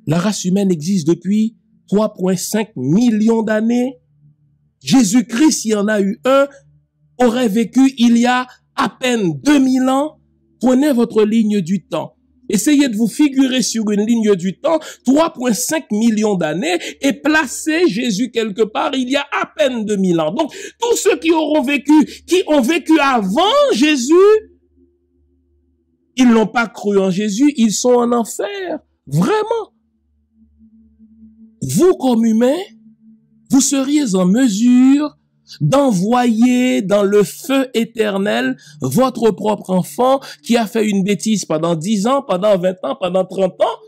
La race humaine existe depuis 3,5 millions d'années. Jésus-Christ, s'il y en a eu un, aurait vécu il y a à peine 2000 ans. Prenez votre ligne du temps. Essayez de vous figurer sur une ligne du temps 3,5 millions d'années et placez Jésus quelque part il y a à peine 2000 ans. Donc, tous ceux qui ont vécu avant Jésus, ils n'ont pas cru en Jésus, ils sont en enfer. Vraiment. Vous, comme humains, vous seriez en mesure d'envoyer dans le feu éternel votre propre enfant qui a fait une bêtise pendant 10 ans, pendant 20 ans, pendant 30 ans,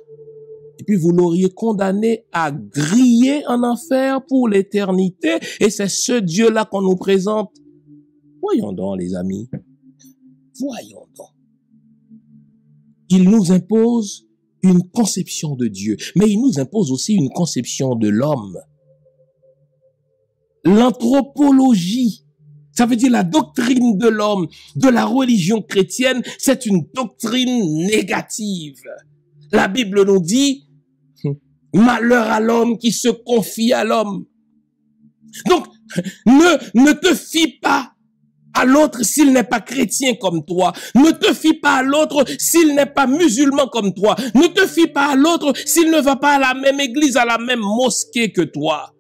et puis vous l'auriez condamné à griller en enfer pour l'éternité, et c'est ce Dieu-là qu'on nous présente. Voyons donc, les amis. Voyons donc. Il nous impose une conception de Dieu, mais il nous impose aussi une conception de l'homme. L'anthropologie, ça veut dire la doctrine de l'homme, de la religion chrétienne, c'est une doctrine négative. La Bible nous dit, malheur à l'homme qui se confie à l'homme. Donc, ne te fie pas à l'autre s'il n'est pas chrétien comme toi. Ne te fie pas à l'autre s'il n'est pas musulman comme toi. Ne te fie pas à l'autre s'il ne va pas à la même église, à la même mosquée que toi.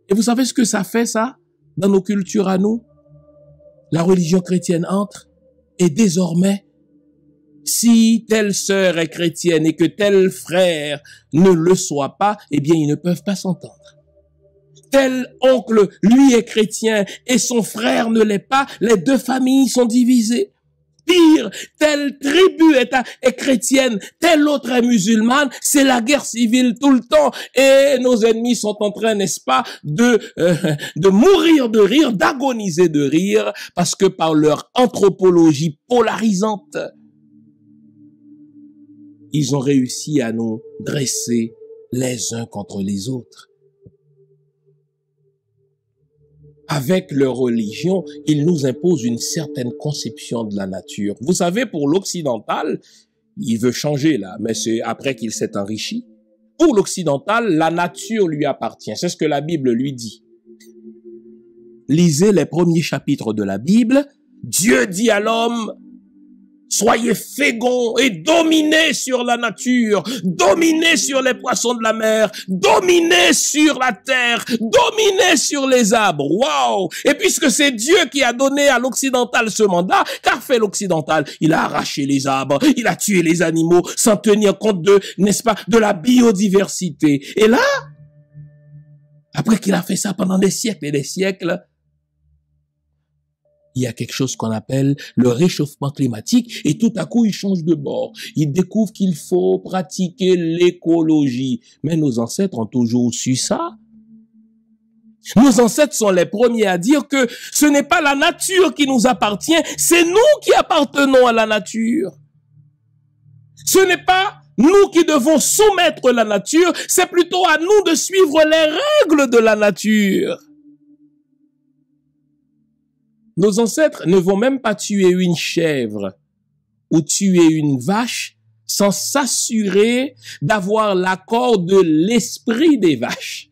Et vous savez ce que ça fait, ça, dans nos cultures à nous? La religion chrétienne entre, et désormais, si telle sœur est chrétienne et que tel frère ne le soit pas, eh bien, ils ne peuvent pas s'entendre. Tel oncle, lui, est chrétien et son frère ne l'est pas, les deux familles sont divisées. Pire, telle tribu est chrétienne, telle autre est musulmane, c'est la guerre civile tout le temps. Et nos ennemis sont en train, n'est-ce pas, de mourir de rire, d'agoniser de rire, parce que par leur anthropologie polarisante, ils ont réussi à nous dresser les uns contre les autres. Avec leur religion, ils nous imposent une certaine conception de la nature. Vous savez, pour l'occidental, il veut changer là, mais c'est après qu'il s'est enrichi. Pour l'occidental, la nature lui appartient. C'est ce que la Bible lui dit. Lisez les premiers chapitres de la Bible. Dieu dit à l'homme: soyez féconds et dominez sur la nature, dominez sur les poissons de la mer, dominez sur la terre, dominez sur les arbres. Waouh! Et puisque c'est Dieu qui a donné à l'occidental ce mandat, qu'a fait l'occidental? Il a arraché les arbres, il a tué les animaux sans tenir compte de, n'est-ce pas, de la biodiversité. Et là, après qu'il a fait ça pendant des siècles et des siècles, il y a quelque chose qu'on appelle le réchauffement climatique et tout à coup, il change de bord. Il découvre qu'il faut pratiquer l'écologie. Mais nos ancêtres ont toujours su ça. Nos ancêtres sont les premiers à dire que ce n'est pas la nature qui nous appartient, c'est nous qui appartenons à la nature. Ce n'est pas nous qui devons soumettre la nature, c'est plutôt à nous de suivre les règles de la nature. Nos ancêtres ne vont même pas tuer une chèvre ou tuer une vache sans s'assurer d'avoir l'accord de l'esprit des vaches,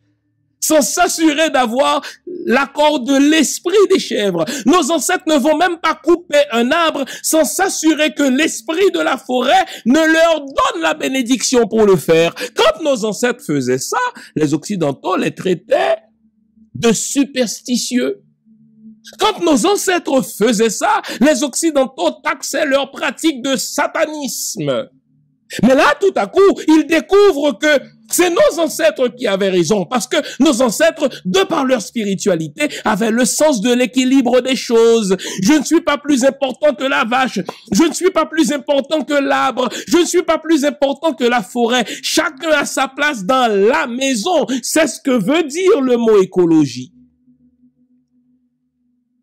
sans s'assurer d'avoir l'accord de l'esprit des chèvres. Nos ancêtres ne vont même pas couper un arbre sans s'assurer que l'esprit de la forêt ne leur donne la bénédiction pour le faire. Quand nos ancêtres faisaient ça, les Occidentaux les traitaient de superstitieux. Quand nos ancêtres faisaient ça, les Occidentaux taxaient leur pratique de satanisme. Mais là, tout à coup, ils découvrent que c'est nos ancêtres qui avaient raison, parce que nos ancêtres, de par leur spiritualité, avaient le sens de l'équilibre des choses. Je ne suis pas plus important que la vache, je ne suis pas plus important que l'arbre, je ne suis pas plus important que la forêt. Chacun a sa place dans la maison. C'est ce que veut dire le mot écologie.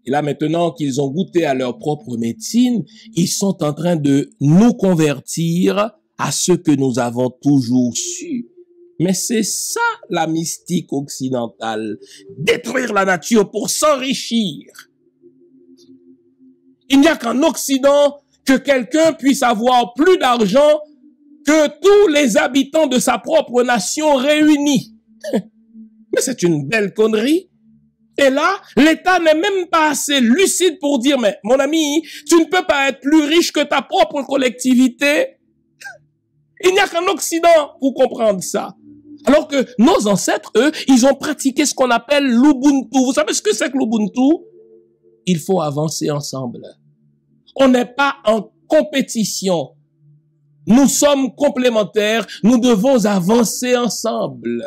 Et là, maintenant qu'ils ont goûté à leur propre médecine, ils sont en train de nous convertir à ce que nous avons toujours su. Mais c'est ça la mystique occidentale. Détruire la nature pour s'enrichir. Il n'y a qu'en Occident que quelqu'un puisse avoir plus d'argent que tous les habitants de sa propre nation réunis. Mais c'est une belle connerie. Et là, l'État n'est même pas assez lucide pour dire, mais mon ami, tu ne peux pas être plus riche que ta propre collectivité. Il n'y a qu'en Occident pour comprendre ça. Alors que nos ancêtres, eux, ils ont pratiqué ce qu'on appelle l'Ubuntu. Vous savez ce que c'est que l'Ubuntu? Il faut avancer ensemble. On n'est pas en compétition. Nous sommes complémentaires. Nous devons avancer ensemble.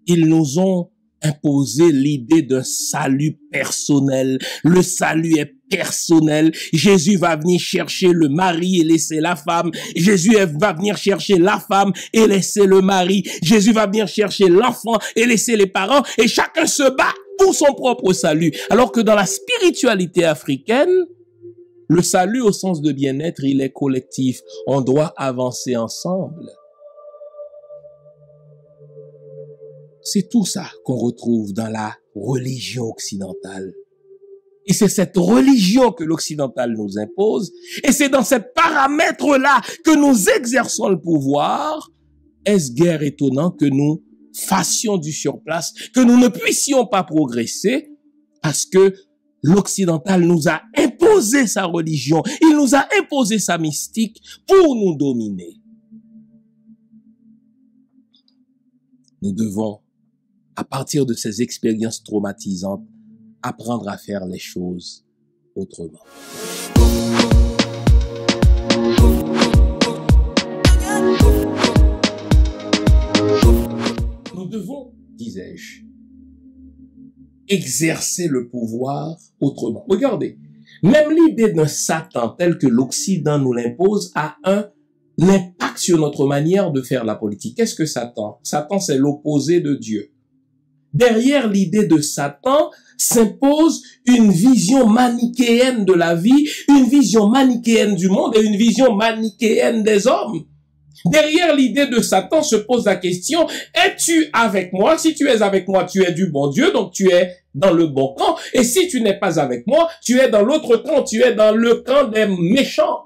Ils nous ont imposé l'idée d'un salut personnel. Le salut est personnel. Jésus va venir chercher le mari et laisser la femme. Jésus va venir chercher la femme et laisser le mari. Jésus va venir chercher l'enfant et laisser les parents. Et chacun se bat pour son propre salut. Alors que dans la spiritualité africaine, le salut au sens de bien-être, il est collectif. On doit avancer ensemble. C'est tout ça qu'on retrouve dans la religion occidentale. Et c'est cette religion que l'occidental nous impose. Et c'est dans ces paramètres-là que nous exerçons le pouvoir. Est-ce guère étonnant que nous fassions du surplace, que nous ne puissions pas progresser parce que l'occidental nous a imposé sa religion, il nous a imposé sa mystique pour nous dominer. Nous devons, à partir de ces expériences traumatisantes, apprendre à faire les choses autrement. Nous devons, disais-je, exercer le pouvoir autrement. Regardez, même l'idée d'un Satan tel que l'Occident nous l'impose a un impact sur notre manière de faire la politique. Qu'est-ce que Satan? Satan, c'est l'opposé de Dieu. Derrière l'idée de Satan s'impose une vision manichéenne de la vie, une vision manichéenne du monde et une vision manichéenne des hommes. Derrière l'idée de Satan se pose la question, es-tu avec moi? Si tu es avec moi, tu es du bon Dieu, donc tu es dans le bon camp. Et si tu n'es pas avec moi, tu es dans l'autre camp, tu es dans le camp des méchants.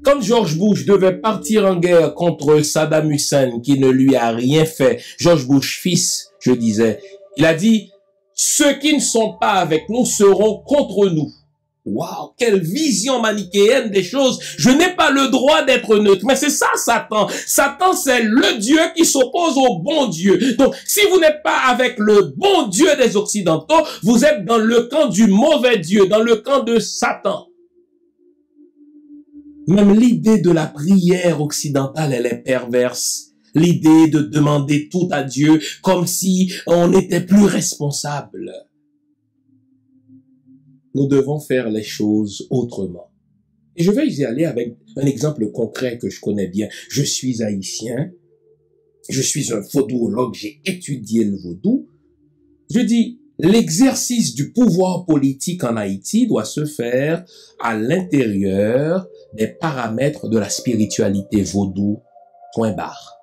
Quand George Bush devait partir en guerre contre Saddam Hussein, qui ne lui a rien fait, George Bush fils, je disais, il a dit, ceux qui ne sont pas avec nous seront contre nous. Waouh, quelle vision manichéenne des choses. Je n'ai pas le droit d'être neutre. Mais c'est ça, Satan. Satan, c'est le Dieu qui s'oppose au bon Dieu. Donc, si vous n'êtes pas avec le bon Dieu des Occidentaux, vous êtes dans le camp du mauvais Dieu, dans le camp de Satan. Même l'idée de la prière occidentale, elle est perverse. L'idée de demander tout à Dieu comme si on était plus responsable. Nous devons faire les choses autrement. Et je vais y aller avec un exemple concret que je connais bien. Je suis haïtien, je suis un vaudouologue, j'ai étudié le vaudou. Je dis, l'exercice du pouvoir politique en Haïti doit se faire à l'intérieur des paramètres de la spiritualité vaudou, point barre.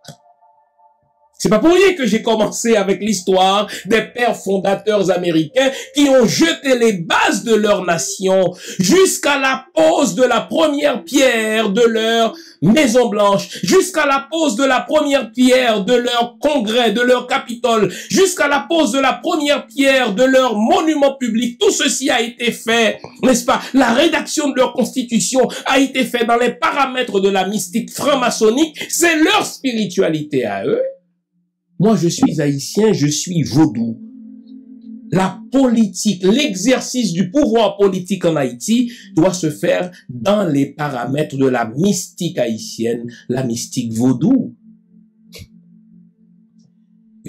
C'est pas pour rien que j'ai commencé avec l'histoire des pères fondateurs américains qui ont jeté les bases de leur nation jusqu'à la pose de la première pierre de leur Maison Blanche, jusqu'à la pose de la première pierre de leur congrès, de leur Capitole, jusqu'à la pose de la première pierre de leur monument public. Tout ceci a été fait, n'est-ce pas? La rédaction de leur constitution a été faite dans les paramètres de la mystique franc-maçonnique. C'est leur spiritualité à eux. Moi, je suis haïtien, je suis vaudou. La politique, l'exercice du pouvoir politique en Haïti doit se faire dans les paramètres de la mystique haïtienne, la mystique vaudou.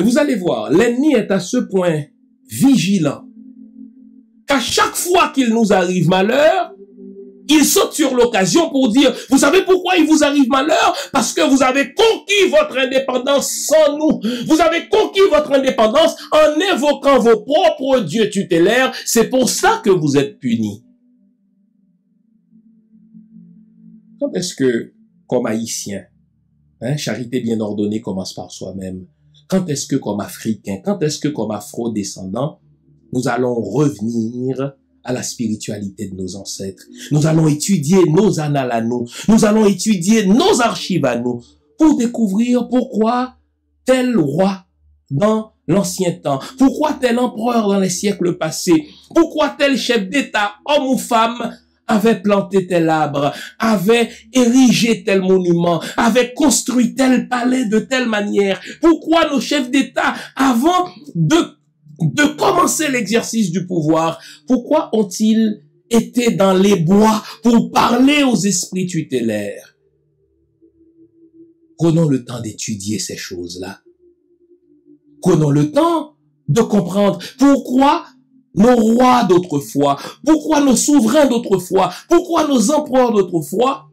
Et vous allez voir, l'ennemi est à ce point vigilant qu'à chaque fois qu'il nous arrive malheur, il saute sur l'occasion pour dire, vous savez pourquoi il vous arrive malheur? Parce que vous avez conquis votre indépendance sans nous. Vous avez conquis votre indépendance en évoquant vos propres dieux tutélaires. C'est pour ça que vous êtes punis. Quand est-ce que, comme haïtien, charité bien ordonnée commence par soi-même, quand est-ce que, comme africain, quand est-ce que, comme afro-descendant, nous allons revenir à la spiritualité de nos ancêtres. Nous allons étudier nos annales à nous. Nous allons étudier nos archives à nous pour découvrir pourquoi tel roi dans l'ancien temps, pourquoi tel empereur dans les siècles passés, pourquoi tel chef d'État, homme ou femme, avait planté tel arbre, avait érigé tel monument, avait construit tel palais de telle manière. Pourquoi nos chefs d'État, avant de commencer l'exercice du pouvoir, pourquoi ont-ils été dans les bois pour parler aux esprits tutélaires? Prenons le temps d'étudier ces choses-là. Prenons le temps de comprendre pourquoi nos rois d'autrefois, pourquoi nos souverains d'autrefois, pourquoi nos empereurs d'autrefois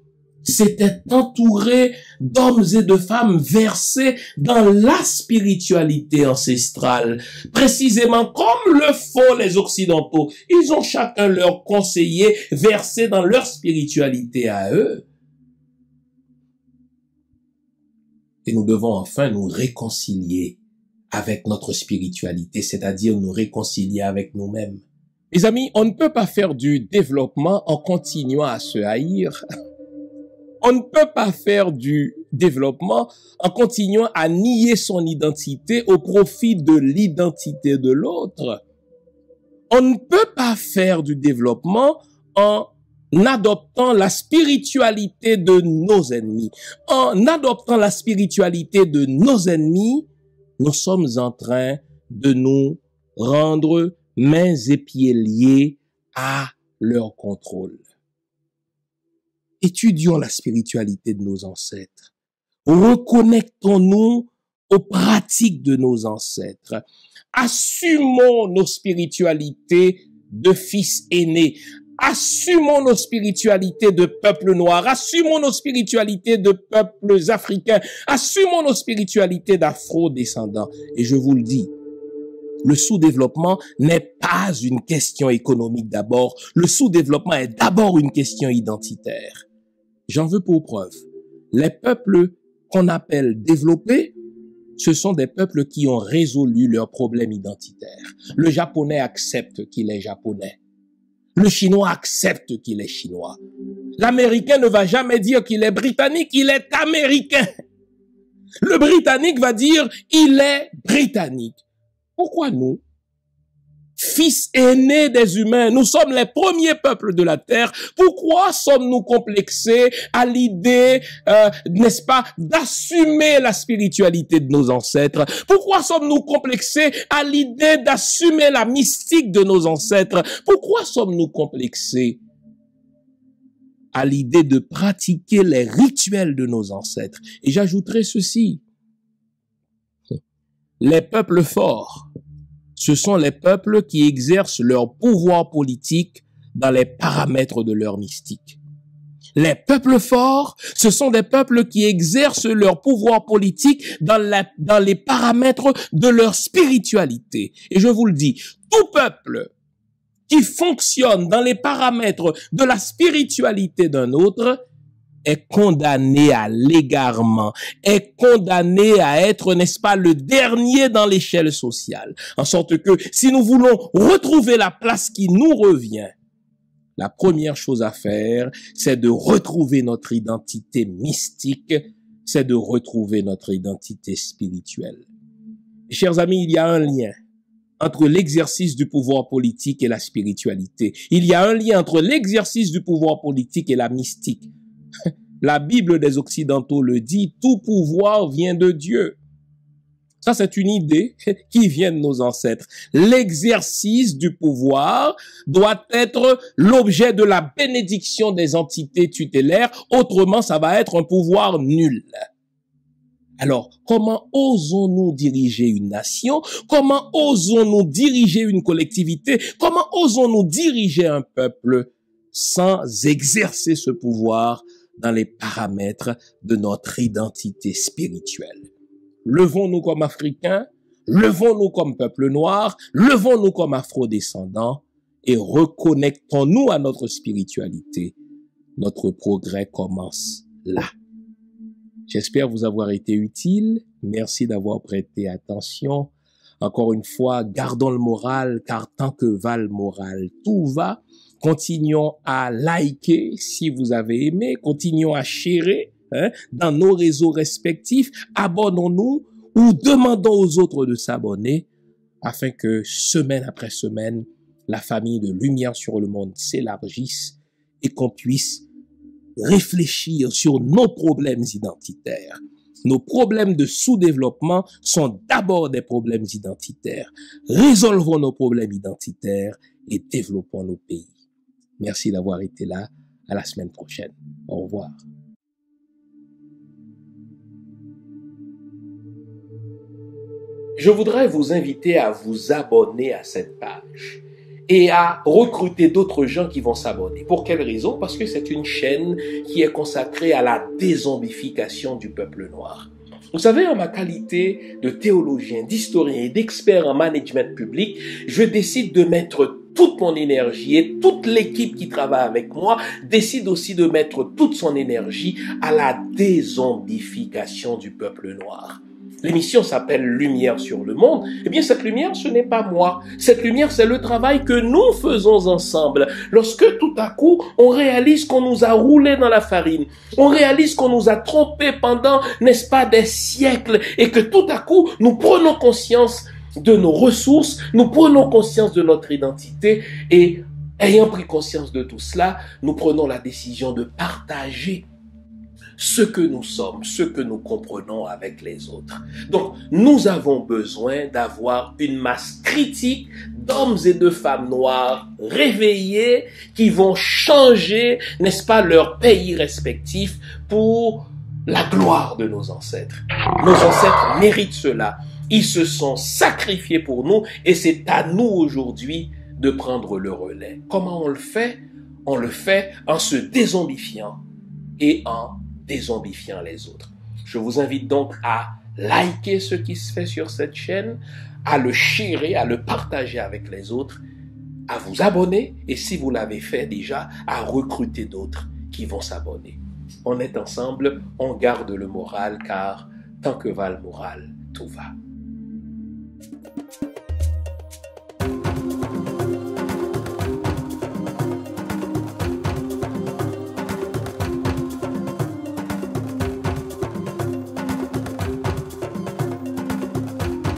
s'étaient entourés d'hommes et de femmes versés dans la spiritualité ancestrale. Précisément comme le font les Occidentaux. Ils ont chacun leur conseiller versé dans leur spiritualité à eux. Et nous devons enfin nous réconcilier avec notre spiritualité, c'est-à-dire nous réconcilier avec nous-mêmes. Mes amis, on ne peut pas faire du développement en continuant à se haïr. On ne peut pas faire du développement en continuant à nier son identité au profit de l'identité de l'autre. On ne peut pas faire du développement en adoptant la spiritualité de nos ennemis. En adoptant la spiritualité de nos ennemis, nous sommes en train de nous rendre mains et pieds liés à leur contrôle. Étudions la spiritualité de nos ancêtres. Reconnectons-nous aux pratiques de nos ancêtres. Assumons nos spiritualités de fils aînés. Assumons nos spiritualités de peuples noirs. Assumons nos spiritualités de peuples africains. Assumons nos spiritualités d'afro-descendants. Et je vous le dis, le sous-développement n'est pas une question économique d'abord. Le sous-développement est d'abord une question identitaire. J'en veux pour preuve. Les peuples qu'on appelle développés, ce sont des peuples qui ont résolu leurs problèmes identitaires. Le japonais accepte qu'il est japonais. Le chinois accepte qu'il est chinois. L'américain ne va jamais dire qu'il est britannique, il est américain. Le britannique va dire il est britannique. Pourquoi nous, fils aînés des humains, nous sommes les premiers peuples de la terre, pourquoi sommes-nous complexés à l'idée, n'est-ce pas, d'assumer la spiritualité de nos ancêtres? Pourquoi sommes-nous complexés à l'idée d'assumer la mystique de nos ancêtres? Pourquoi sommes-nous complexés à l'idée de pratiquer les rituels de nos ancêtres? Et j'ajouterai ceci. Les peuples forts, ce sont les peuples qui exercent leur pouvoir politique dans les paramètres de leur mystique. Les peuples forts, ce sont des peuples qui exercent leur pouvoir politique dans les paramètres de leur spiritualité. Et je vous le dis, tout peuple qui fonctionne dans les paramètres de la spiritualité d'un autre est condamné à l'égarement, est condamné à être, n'est-ce pas, le dernier dans l'échelle sociale. En sorte que si nous voulons retrouver la place qui nous revient, la première chose à faire, c'est de retrouver notre identité mystique, c'est de retrouver notre identité spirituelle. Chers amis, il y a un lien entre l'exercice du pouvoir politique et la spiritualité. Il y a un lien entre l'exercice du pouvoir politique et la mystique. La Bible des Occidentaux le dit, tout pouvoir vient de Dieu. Ça, c'est une idée qui vient de nos ancêtres. L'exercice du pouvoir doit être l'objet de la bénédiction des entités tutélaires. Autrement, ça va être un pouvoir nul. Alors, comment osons-nous diriger une nation? Comment osons-nous diriger une collectivité? Comment osons-nous diriger un peuple sans exercer ce pouvoir dans les paramètres de notre identité spirituelle? Levons-nous comme Africains, levons-nous comme peuple noir, levons-nous comme afro-descendants et reconnectons-nous à notre spiritualité. Notre progrès commence là. J'espère vous avoir été utile. Merci d'avoir prêté attention. Encore une fois, gardons le moral, car tant que va le moral, tout va. Continuons à liker si vous avez aimé. Continuons à sharer dans nos réseaux respectifs. Abonnons-nous ou demandons aux autres de s'abonner afin que semaine après semaine, la famille de Lumière sur le Monde s'élargisse et qu'on puisse réfléchir sur nos problèmes identitaires. Nos problèmes de sous-développement sont d'abord des problèmes identitaires. Résolvons nos problèmes identitaires et développons nos pays. Merci d'avoir été là. À la semaine prochaine. Au revoir. Je voudrais vous inviter à vous abonner à cette page et à recruter d'autres gens qui vont s'abonner. Pour quelle raison? Parce que c'est une chaîne qui est consacrée à la dézombification du peuple noir. Vous savez, en ma qualité de théologien, d'historien et d'expert en management public, je décide de mettre toute mon énergie et toute l'équipe qui travaille avec moi décide aussi de mettre toute son énergie à la dézombification du peuple noir. L'émission s'appelle Lumière sur le monde. Eh bien, cette lumière, ce n'est pas moi. Cette lumière, c'est le travail que nous faisons ensemble. Lorsque tout à coup, on réalise qu'on nous a roulé dans la farine, on réalise qu'on nous a trompés pendant, n'est-ce pas, des siècles, et que tout à coup, nous prenons conscience de nos ressources, nous prenons conscience de notre identité, et ayant pris conscience de tout cela, nous prenons la décision de partager ce que nous sommes, ce que nous comprenons avec les autres. Donc, nous avons besoin d'avoir une masse critique d'hommes et de femmes noirs réveillés qui vont changer, n'est-ce pas, leur pays respectif pour la gloire de nos ancêtres. Nos ancêtres méritent cela. Ils se sont sacrifiés pour nous et c'est à nous aujourd'hui de prendre le relais. Comment on le fait? On le fait en se dézombifiant et en dézombifiant les autres. Je vous invite donc à liker ce qui se fait sur cette chaîne, à le sharer, à le partager avec les autres, à vous abonner et si vous l'avez fait déjà, à recruter d'autres qui vont s'abonner. On est ensemble, on garde le moral car tant que va le moral, tout va.